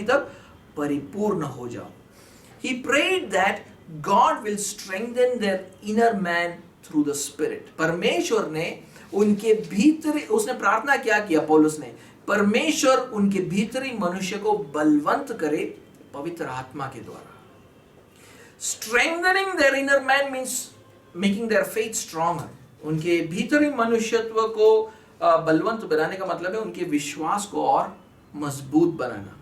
तक परिपूर्ण हो जाओ। He prayed that God will strengthen their inner man through the Spirit. परमेश्वर ने उनके भीतरी, उसने प्रार्थना क्या किया पौलुस ने? परमेश्वर उनके भीतरी मनुष्य को बलवंत करे पवित्र आत्मा के द्वारा। Strengthening their inner man means making their faith stronger. उनके भीतरी मनुष्यत्व को बलवंत बनाने का मतलब है उनके विश्वास को और मजबूत बनाना।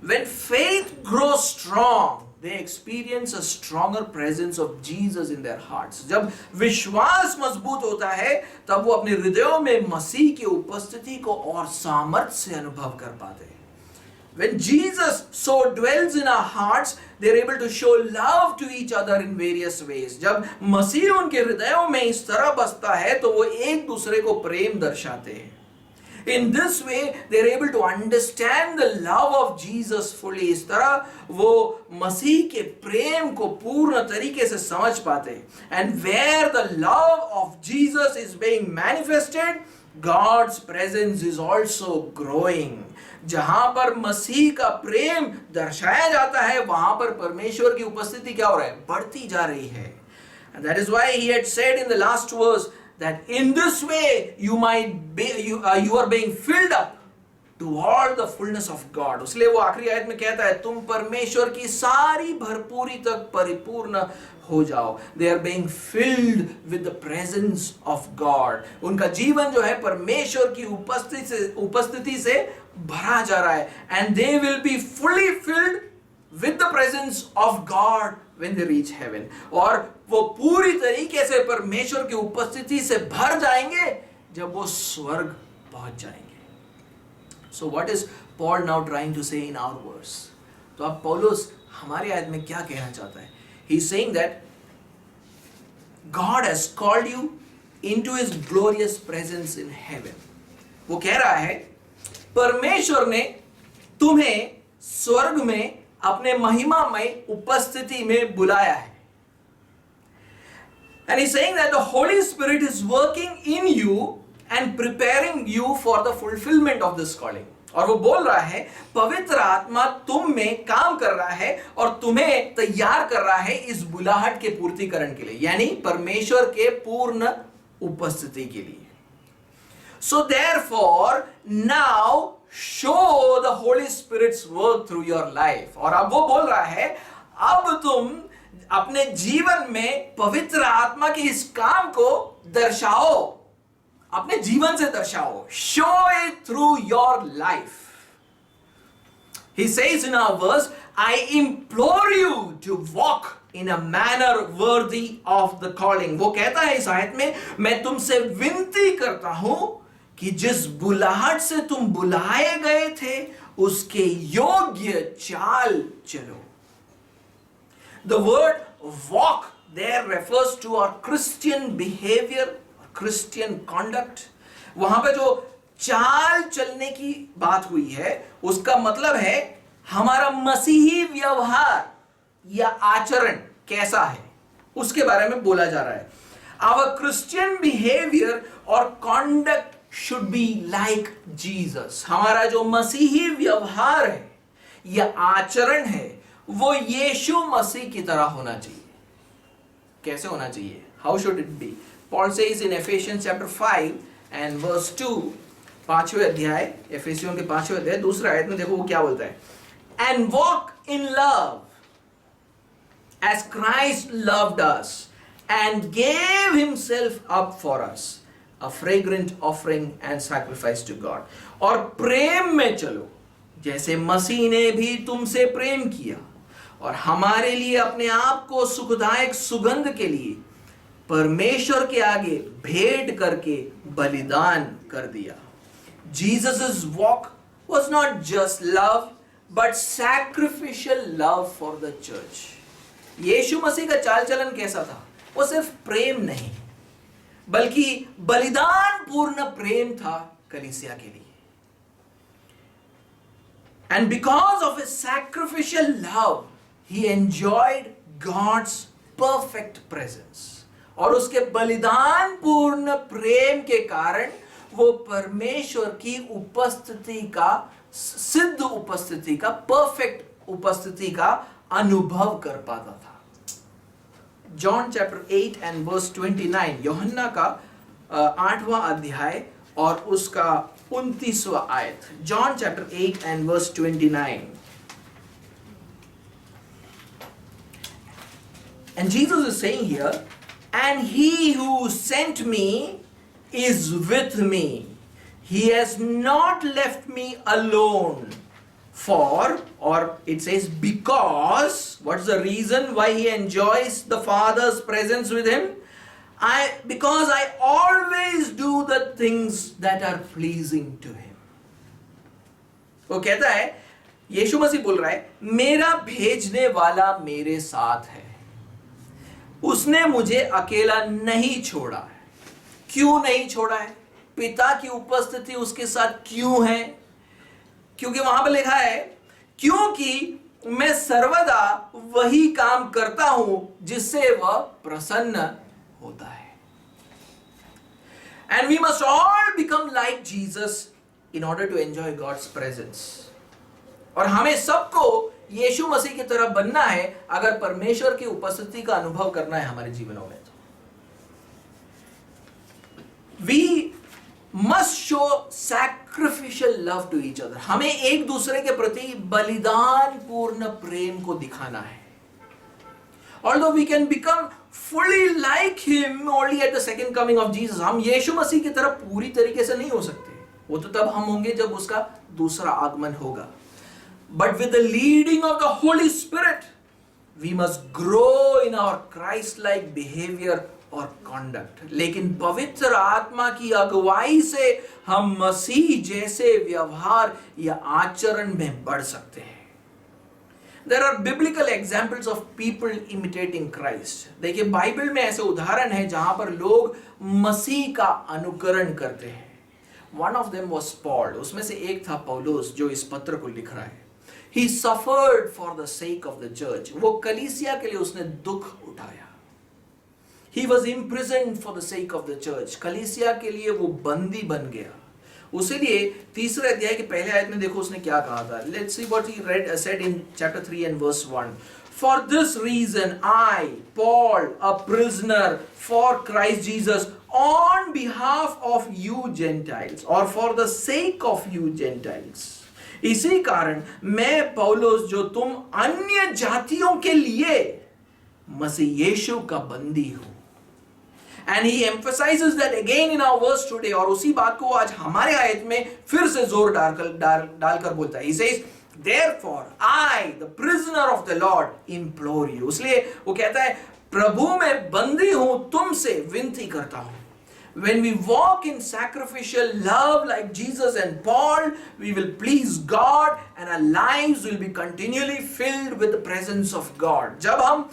When faith grows strong, they experience a stronger presence of Jesus in their hearts. जब विश्वास मजबूत होता है तब वो अपने हृदयों में मसीह की उपस्थिति को और सामर्थ्य से अनुभव कर पाते हैं. When Jesus so dwells in our hearts, they are able to show love to each other in various ways. जब मसीह उनके हृदयों में इस तरह बसता है तो वो एक दूसरे को प्रेम दर्शाते हैं. In this way, they are able to understand the love of Jesus fully. इस तरह वो मसीह के प्रेम को पूर्ण तरीके से समझ पाते हैं. And where the love of Jesus is being manifested, God's presence is also growing. जहां पर मसीह का प्रेम दर्शाया जाता है वहां पर परमेश्वर की उपस्थिति क्या हो रहा है? बढ़ती जा रही है. And that is why he had said in the last verse that in this way you are being filled up to all the fullness of God. इसलिए वो आखिरी आयत में कहता है तुम परमेश्वर की सारी भरपूरी तक परिपूर्ण हो जाओ. They are being filled with the presence of God. उनका जीवन जो है परमेश्वर की उपस्थिति से भरा जा रहा है. And they will be fully filled with the presence of God when they reach heaven. और वो पूरी तरीके से परमेश्वर की उपस्थिति से भर जाएंगे जब वो स्वर्ग पहुंच जाएंगे. So what is Paul now trying to say in our verse? तो अब पौलुस हमारे आयत में क्या कहना चाहता है? He is saying that God has called you into his glorious presence in heaven. वो कह रहा है परमेश्वर ने तुम्हें स्वर्ग में अपने महिमामय उपस्थिति में बुलाया है. And he's saying that the Holy Spirit is working in you and preparing you for the fulfillment of this calling. और वो बोल रहा है पवित्र आत्मा तुम में काम कर रहा है और तुम्हें तैयार कर रहा है इस बुलाहट के पूर्तिकरण के लिए, यानी परमेश्वर के पूर्ण उपस्थिति के लिए. So therefore now show the Holy Spirit's work through your life. और अब वो बोल रहा है अब तुम अपने जीवन में पवित्र आत्मा के इस काम को दर्शाओ, अपने जीवन से दर्शाओ. Show it through your life. He says in our verse, I implore you to walk in a manner worthy of the calling. वो कहता है इस आयत में मैं तुमसे विनती करता हूं कि जिस बुलाहट से तुम बुलाए गए थे उसके योग्य चाल चलो. The word walk there refers to our Christian behavior, Christian conduct. वहां पे जो चाल चलने की बात हुई है उसका मतलब है हमारा मसीही व्यवहार या आचरण कैसा है उसके बारे में बोला जा रहा है. Our Christian behavior or conduct should be like Jesus. हमारा जो मसीही व्यवहार है या आचरण है वो यीशु मसीह की तरह होना चाहिए. कैसे होना चाहिए? How should it be? Paul says in Ephesians chapter 5 and verse 2, 5वें अध्याय, एफेसियों के 5वें अध्याय दूसरा आयत में देखो वो क्या बोलता है. And walk in love as Christ loved us and gave himself up for us, a fragrant offering and sacrifice to God. और प्रेम में चलो जैसे मसीह ने भी तुमसे प्रेम किया और हमारे लिए अपने आप को सुखदायक सुगंध के लिए परमेश्वर के आगे भेंट करके बलिदान कर दिया. Jesus' walk was not just love but sacrificial love for the church. यीशु मसीह का चाल चलन कैसा था? वो सिर्फ प्रेम नहीं बल्कि बलिदान पूर्ण प्रेम था कलीसिया के लिए. And because of his sacrificial love, he enjoyed God's perfect presence. और उसके बलिदान पूर्ण प्रेम के कारण वो परमेश्वर की उपस्थिति का, सिद्ध उपस्थिति का, परफेक्ट उपस्थिति का अनुभव कर पाता था. John chapter 8 and verse 29, यूहन्ना का 8वां अध्याय और उसका 29वां आयत. John chapter 8 and verse 29. And Jesus is saying here, and he who sent me is with me. He has not left me alone, For, or it says because, what's the reason why he enjoys the Father's presence with him? Because I always do the things that are pleasing to him. वो कहता है, यीशु मसीह बोल रहा है, मेरा भेजने वाला मेरे साथ है, उसने मुझे अकेला नहीं छोड़ा है। क्यों नहीं छोड़ा है? पिता की उपस्थिति उसके साथ क्यों है? क्योंकि वहां पर लिखा है, क्योंकि मैं सर्वदा वही काम करता हूं जिससे वह प्रसन्न होता है। And we must all become like Jesus in order to enjoy God's presence. और हमें सबको यीशु मसीह की तरह बनना है अगर परमेश्वर की उपस्थिति का अनुभव करना है हमारे जीवनों में। We must show sacrificial love to each other. हमें एक दूसरे के प्रति बलिदान पूर्ण प्रेम को दिखाना है। Although we can become fully like him only at the second coming of Jesus, हम यीशु मसीह की तरह पूरी तरीके से नहीं हो सकते, वो तो तब हम होंगे जब उसका दूसरा आगमन होगा। But with the leading of the Holy Spirit, we must grow in our Christ-like behavior और conduct. लेकिन पवित्र आत्मा की अगुवाई से हम मसीह जैसे व्यवहार या आचरण में बढ़ सकते हैं। There are biblical examples of people imitating Christ. देखिए बाइबल में ऐसे उदाहरण हैं जहां पर लोग मसीह का अनुकरण करते हैं। One of them was Paul. उसमें से एक था पौलुस जो इस पत्र को लिख रहा है। He suffered for the sake of the church. वो कलीसिया के लिए उसने दुख उठाया। He was imprisoned for the sake of the church. कलीसिया के लिए वो बंदी बन गया। उसीलिए तीसरे अध्याय के पहले आयत में देखो उसने क्या कहा था। Let's see what he said in chapter 3 and verse 1. For this reason I, Paul, a prisoner for Christ Jesus, on behalf of you Gentiles, or for the sake of you Gentiles. इसी कारण मैं पौलुस जो तुम अन्य जातियों के लिए मसीह यीशु का बंदी हूं। And he emphasizes that again in our verse today, और उसी बात को आज हमारे आयत में फिर से जोर डालकर बोलता है। He says, therefore I, the prisoner of the Lord, implore you. इसलिए वो कहता है, प्रभु में बंदी हूं, तुमसे विनती करता हूं। When we walk in sacrificial love like Jesus and Paul, we will please God and our lives will be continually filled with the presence of God. जब हम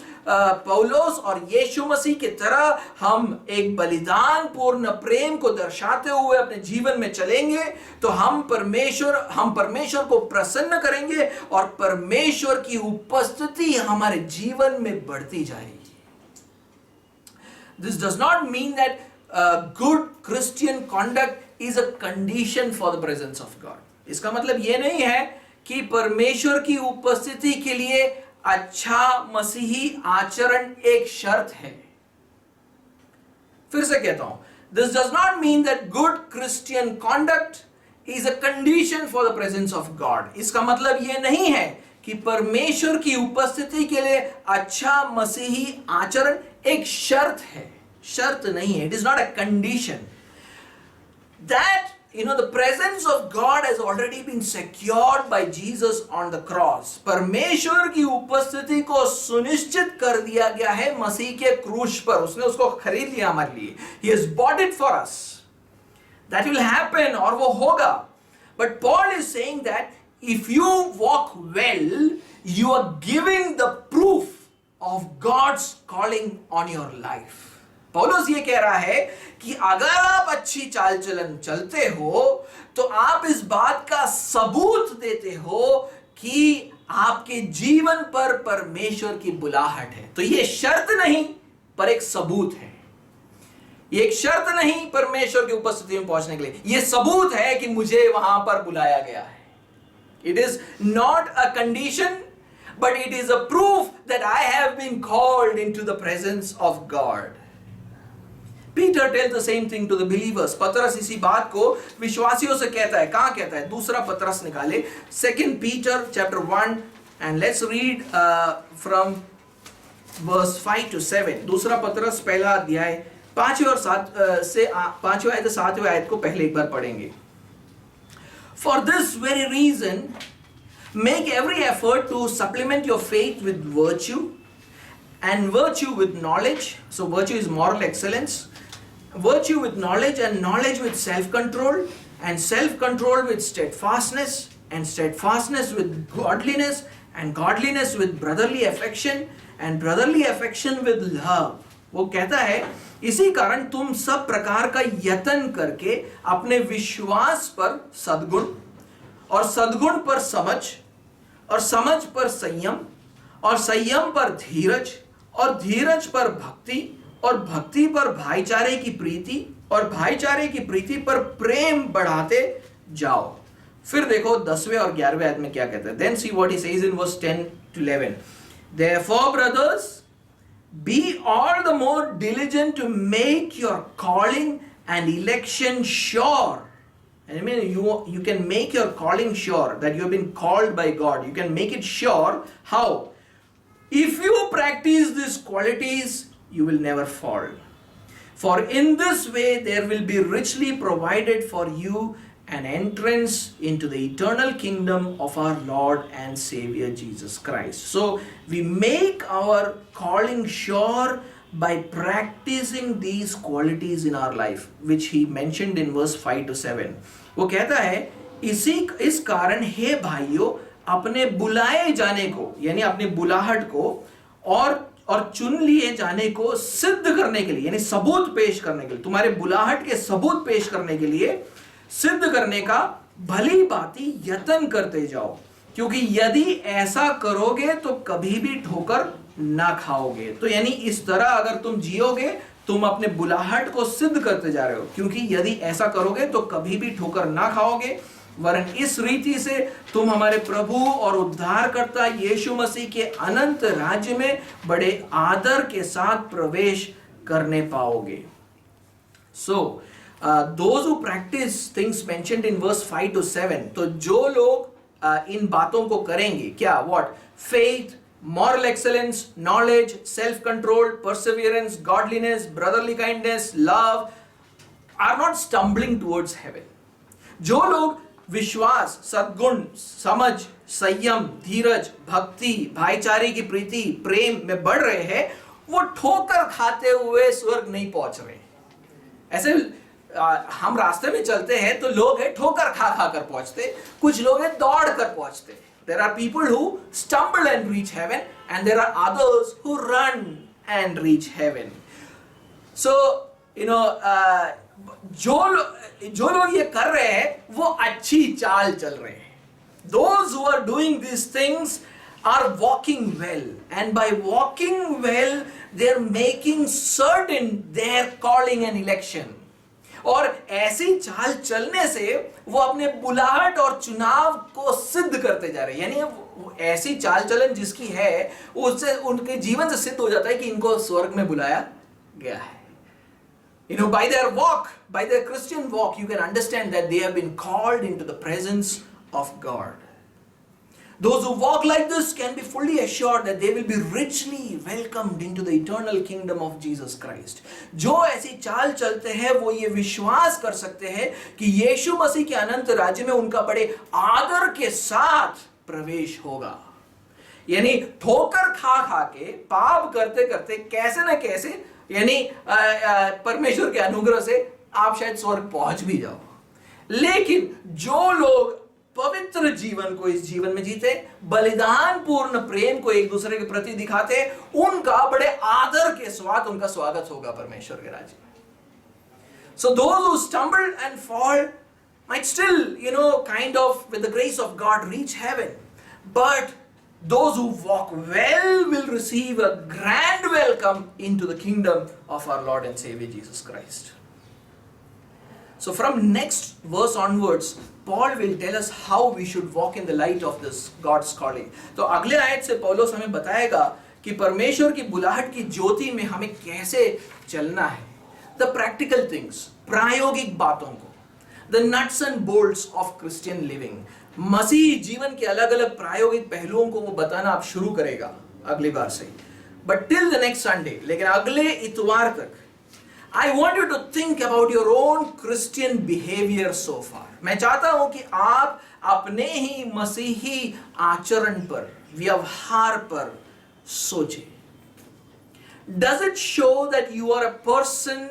पौलुस और यीशु मसीह की तरह हम एक बलिदान पूर्ण प्रेम को दर्शाते हुए अपने जीवन में चलेंगे तो हम परमेश्वर को प्रसन्न करेंगे और परमेश्वर की उपस्थिति हमारे जीवन में बढ़ती जाएगी। This does not mean that good Christian conduct is a condition for the presence of God. इसका मतलब ये नहीं है कि परमेश्वर की उपस्थिति के लिए अच्छा मसीही आचरण एक शर्त है। फिर से कहता हूं, this does not mean that good Christian conduct is a condition for the presence of God. इसका मतलब ये नहीं है कि परमेश्वर की उपस्थिति के लिए अच्छा मसीही आचरण एक शर्त है। शर्त नहीं है, it is not a condition. That, the presence of God has already been secured by Jesus on the cross. परमेश्वर की उपस्थिति को सुनिश्चित कर दिया गया है मसीह के क्रूस पर। उसने उसको खरीद लिया हमारे लिए। He has bought it for us. That will happen, और वो होगा। But Paul is saying that if you walk well, you are giving the proof of God's calling on your life. पौलुस ये कह रहा है कि अगर आप अच्छी चाल चलन चलते हो तो आप इस बात का सबूत देते हो कि आपके जीवन पर परमेश्वर की बुलाहट है। तो ये शर्त नहीं पर एक सबूत है। ये एक शर्त नहीं परमेश्वर की उपस्थिति में पहुंचने के लिए, ये सबूत है कि मुझे वहां पर बुलाया गया है। It is not a condition, but it is a proof that I have been called into the presence of God. Peter tells the same thing to the believers. पतरस इसी बात को विश्वासियों से कहता है। कहां कहता है? दूसरा पतरस निकाले, 2 Peter chapter 1 and let's read from verse 5 to 7. दूसरा पतरस पहला अध्याय 5वें और 5वें आयत 7वें आयत को पहले एक बार पढ़ेंगे। For this very reason Make every effort to supplement your faith with virtue, and virtue with knowledge. So virtue is moral excellence. Virtue with knowledge, and knowledge with self-control, and self-control with steadfastness, and steadfastness with godliness, and godliness with brotherly affection, and brotherly affection with love. वो कहता है इसी कारण तुम सब प्रकार का यत्न करके अपने विश्वास पर सद्गुण, और सद्गुण पर समझ, और समझ पर संयम, और संयम पर धीरज, और धीरज पर भक्ति, और भक्ति पर भाईचारे की प्रीति, और भाईचारे की प्रीति पर प्रेम बढ़ाते जाओ। फिर देखो 10वें और 11वें आयत में क्या कहता है। Then see what he says in verse 10 to 11. Therefore, brothers, be all the more diligent to make your calling and election sure. And I mean, you can make your calling sure, that you have been called by God. You can make it sure. How? If you practice these qualities, you will never fall. For in this way there will be richly provided for you an entrance into the eternal kingdom of our Lord and Savior Jesus Christ. So we make our calling sure by practicing these qualities in our life, which he mentioned in verse 5 to 7. वो कहता है इस कारण हे भाइयों, अपने बुलाए जाने को, यानी अपने बुलाहट को और चुन लिए जाने को सिद्ध करने के लिए, यानी सबूत पेश करने के लिए, तुम्हारे बुलाहट के सबूत पेश करने के लिए, सिद्ध करने का भली भांति यत्न करते जाओ, क्योंकि यदि ऐसा करोगे तो कभी भी ठोकर ना खाओगे। तो यानी इस तरह अगर तुम जियोगे, तुम अपने बुलाहट को सिद्ध करते जा रहे हो, क्योंकि यदि ऐसा करोगे तो कभी भी ठोकर ना खाओगे, वरन इस रीति से तुम हमारे प्रभु और उद्धारकर्ता यीशु मसीह के अनंत राज्य में बड़े आदर के साथ प्रवेश करने पाओगे। So those who practice things mentioned in verse 5 to 7, तो जो लोग इन बातों को करेंगे, क्या? What? Faith, moral excellence, knowledge, self-control, perseverance, godliness, brotherly kindness, love, are not stumbling towards heaven. जो लोग विश्वास, सद्गुण, समझ, संयम, धीरज, भक्ति, भाईचारे की प्रीति, प्रेम में बढ़ रहे हैं, वो ठोकर खाते हुए स्वर्ग नहीं पहुंच रहे। ऐसे हम रास्ते में चलते हैं तो लोग हैं ठोकर खा खा कर पहुंचते, कुछ लोग हैं दौड़ कर पहुंचते। There are people who stumble and reach heaven, and there are others who run and reach heaven. So, जो लोग ये कर रहे हैं वो अच्छी चाल चल रहे हैं. Those who are doing these things are walking well, and by walking well they are making certain their calling and election. और ऐसी चाल चलने से वो अपने बुलाहट और चुनाव को सिद्ध करते जा रहे हैं. यानी ऐसी चाल चलन जिसकी है उससे उनके जीवन से सिद्ध हो जाता है कि इनको स्वर्ग में बुलाया गया है. By their walk, by their Christian walk, you can understand that they have been called into the presence of God. Those who walk like this can be fully assured that they will be richly welcomed into the eternal kingdom of Jesus Christ. जो ऐसी चाल चलते हैं वो ये विश्वास कर सकते हैं कि यीशु मसीह के अनंत राज्य में उनका बड़े आदर के साथ प्रवेश होगा. यानी ठोकर खा खा के पाप करते करते कैसे न कैसे यानी परमेश्वर के अनुग्रह से आप शायद स्वर्ग पहुंच भी जाओ. लेकिन जो लोग पवित्र जीवन को इस जीवन में जीते, बलिदान पूर्ण प्रेम को एक दूसरे के प्रति दिखाते, उनका बड़े आदर के साथ उनका स्वागत होगा परमेश्वर के राज्य में. So those who stumble and fall might still, kind of with the grace of God reach heaven. But those who walk well will receive a grand welcome into the kingdom of our Lord and Savior Jesus Christ. So from next verse onwards, Paul will tell us how we should walk in the light of this God's calling. तो अगले आयत से पौलुस हमें बताएगा कि परमेश्वर की बुलाहट की ज्योति में हमें कैसे चलना है. The practical things, प्रायोगिक बातों को, the nuts and bolts of Christian living. मसीह जीवन के अलग अलग प्रायोगिक पहलुओं को वो बताना आप शुरू करेगा अगली बार से. But till the next Sunday, लेकिन अगले इतवार तक I want you to think about your own Christian behavior so far. मैं चाहता हूं कि आप अपने ही मसीही आचरण पर, व्यवहार पर सोचें. Does it show that you are a person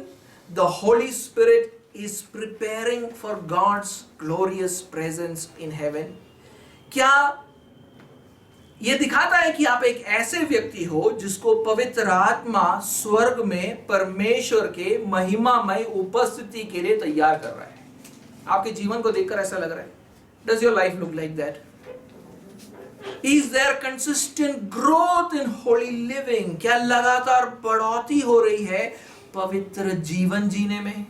the Holy Spirit is preparing for God's glorious presence in heaven? क्या ये दिखाता है कि आप एक ऐसे व्यक्ति हो जिसको पवित्र आत्मा स्वर्ग में परमेश्वर के महिमामय उपस्थिति के लिए तैयार कर रहा है? आपके जीवन को देखकर ऐसा लग रहा है? Does your life look like that? Is there consistent growth in holy living? क्या लगातार बढ़ोतरी हो रही है पवित्र जीवन जीने में?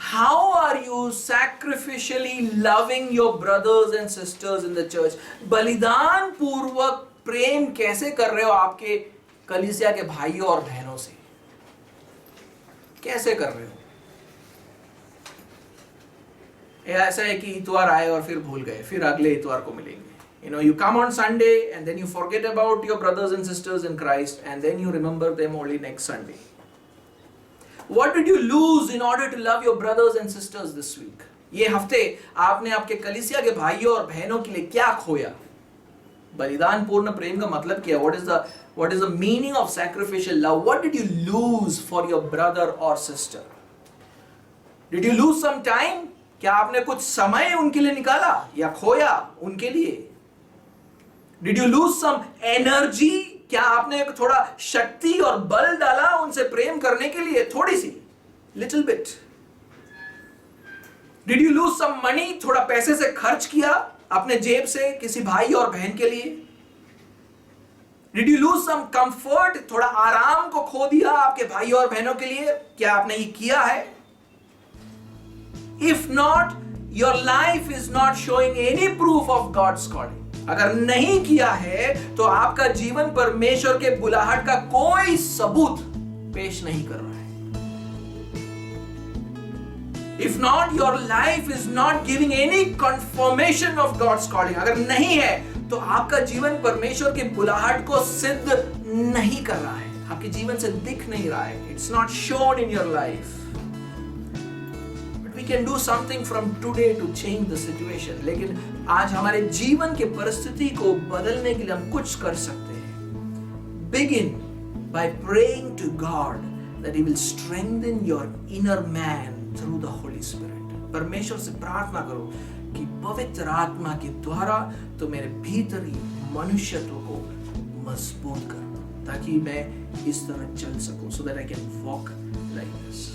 How are you sacrificially loving your brothers and sisters in the church? बलिदान पूर्वक प्रेम कैसे कर रहे हो आपके कलीसिया के भाइयों और बहनों से? कैसे कर रहे हो? ऐसा है कि इतवार आए और फिर भूल गए, फिर अगले इतवार को मिलेंगे. You come on Sunday and then you forget about your brothers and sisters in Christ and then you remember them only next Sunday. What did you lose in order to love your brothers and sisters this week? ये हफ्ते आपने आपके कलीसिया के भाइयों और बहनों के लिए क्या खोया? बलिदान पूर्ण प्रेम का मतलब क्या? What is the meaning of sacrificial love? What did you lose for your brother or sister? Did you lose some time? क्या आपने कुछ समय उनके लिए निकाला या खोया उनके लिए? Did you lose some energy? क्या आपने थोड़ा शक्ति और बल डाला उनसे प्रेम करने के लिए? थोड़ी सी, little bit. Did you lose some money? थोड़ा पैसे से खर्च किया अपने जेब से किसी भाई और बहन के लिए? Did you lose some comfort? थोड़ा आराम को खो दिया आपके भाई और बहनों के लिए? क्या आपने ये किया है? If not, your life is not showing any proof of God's calling. अगर नहीं किया है तो आपका जीवन परमेश्वर के बुलाहट का कोई सबूत पेश नहीं कर रहा है. If not, your life is not giving any confirmation of God's calling. अगर नहीं है तो आपका जीवन परमेश्वर के बुलाहट को सिद्ध नहीं कर रहा है, आपके जीवन से दिख नहीं रहा है. It's not shown in your life. We can do something from today to change the situation. लेकिन आज हमारे जीवन के परिस्थिति को बदलने के लिए हम कुछ कर सकते हैं. Begin by praying to God that He will strengthen your inner man through the Holy Spirit. परमेश्वर से प्रार्थना करो कि पवित्र आत्मा के द्वारा तो मेरे भीतरी मनुष्यत्व को मजबूत कर, ताकि मैं इस तरह चल सकूं, so that I can walk like this.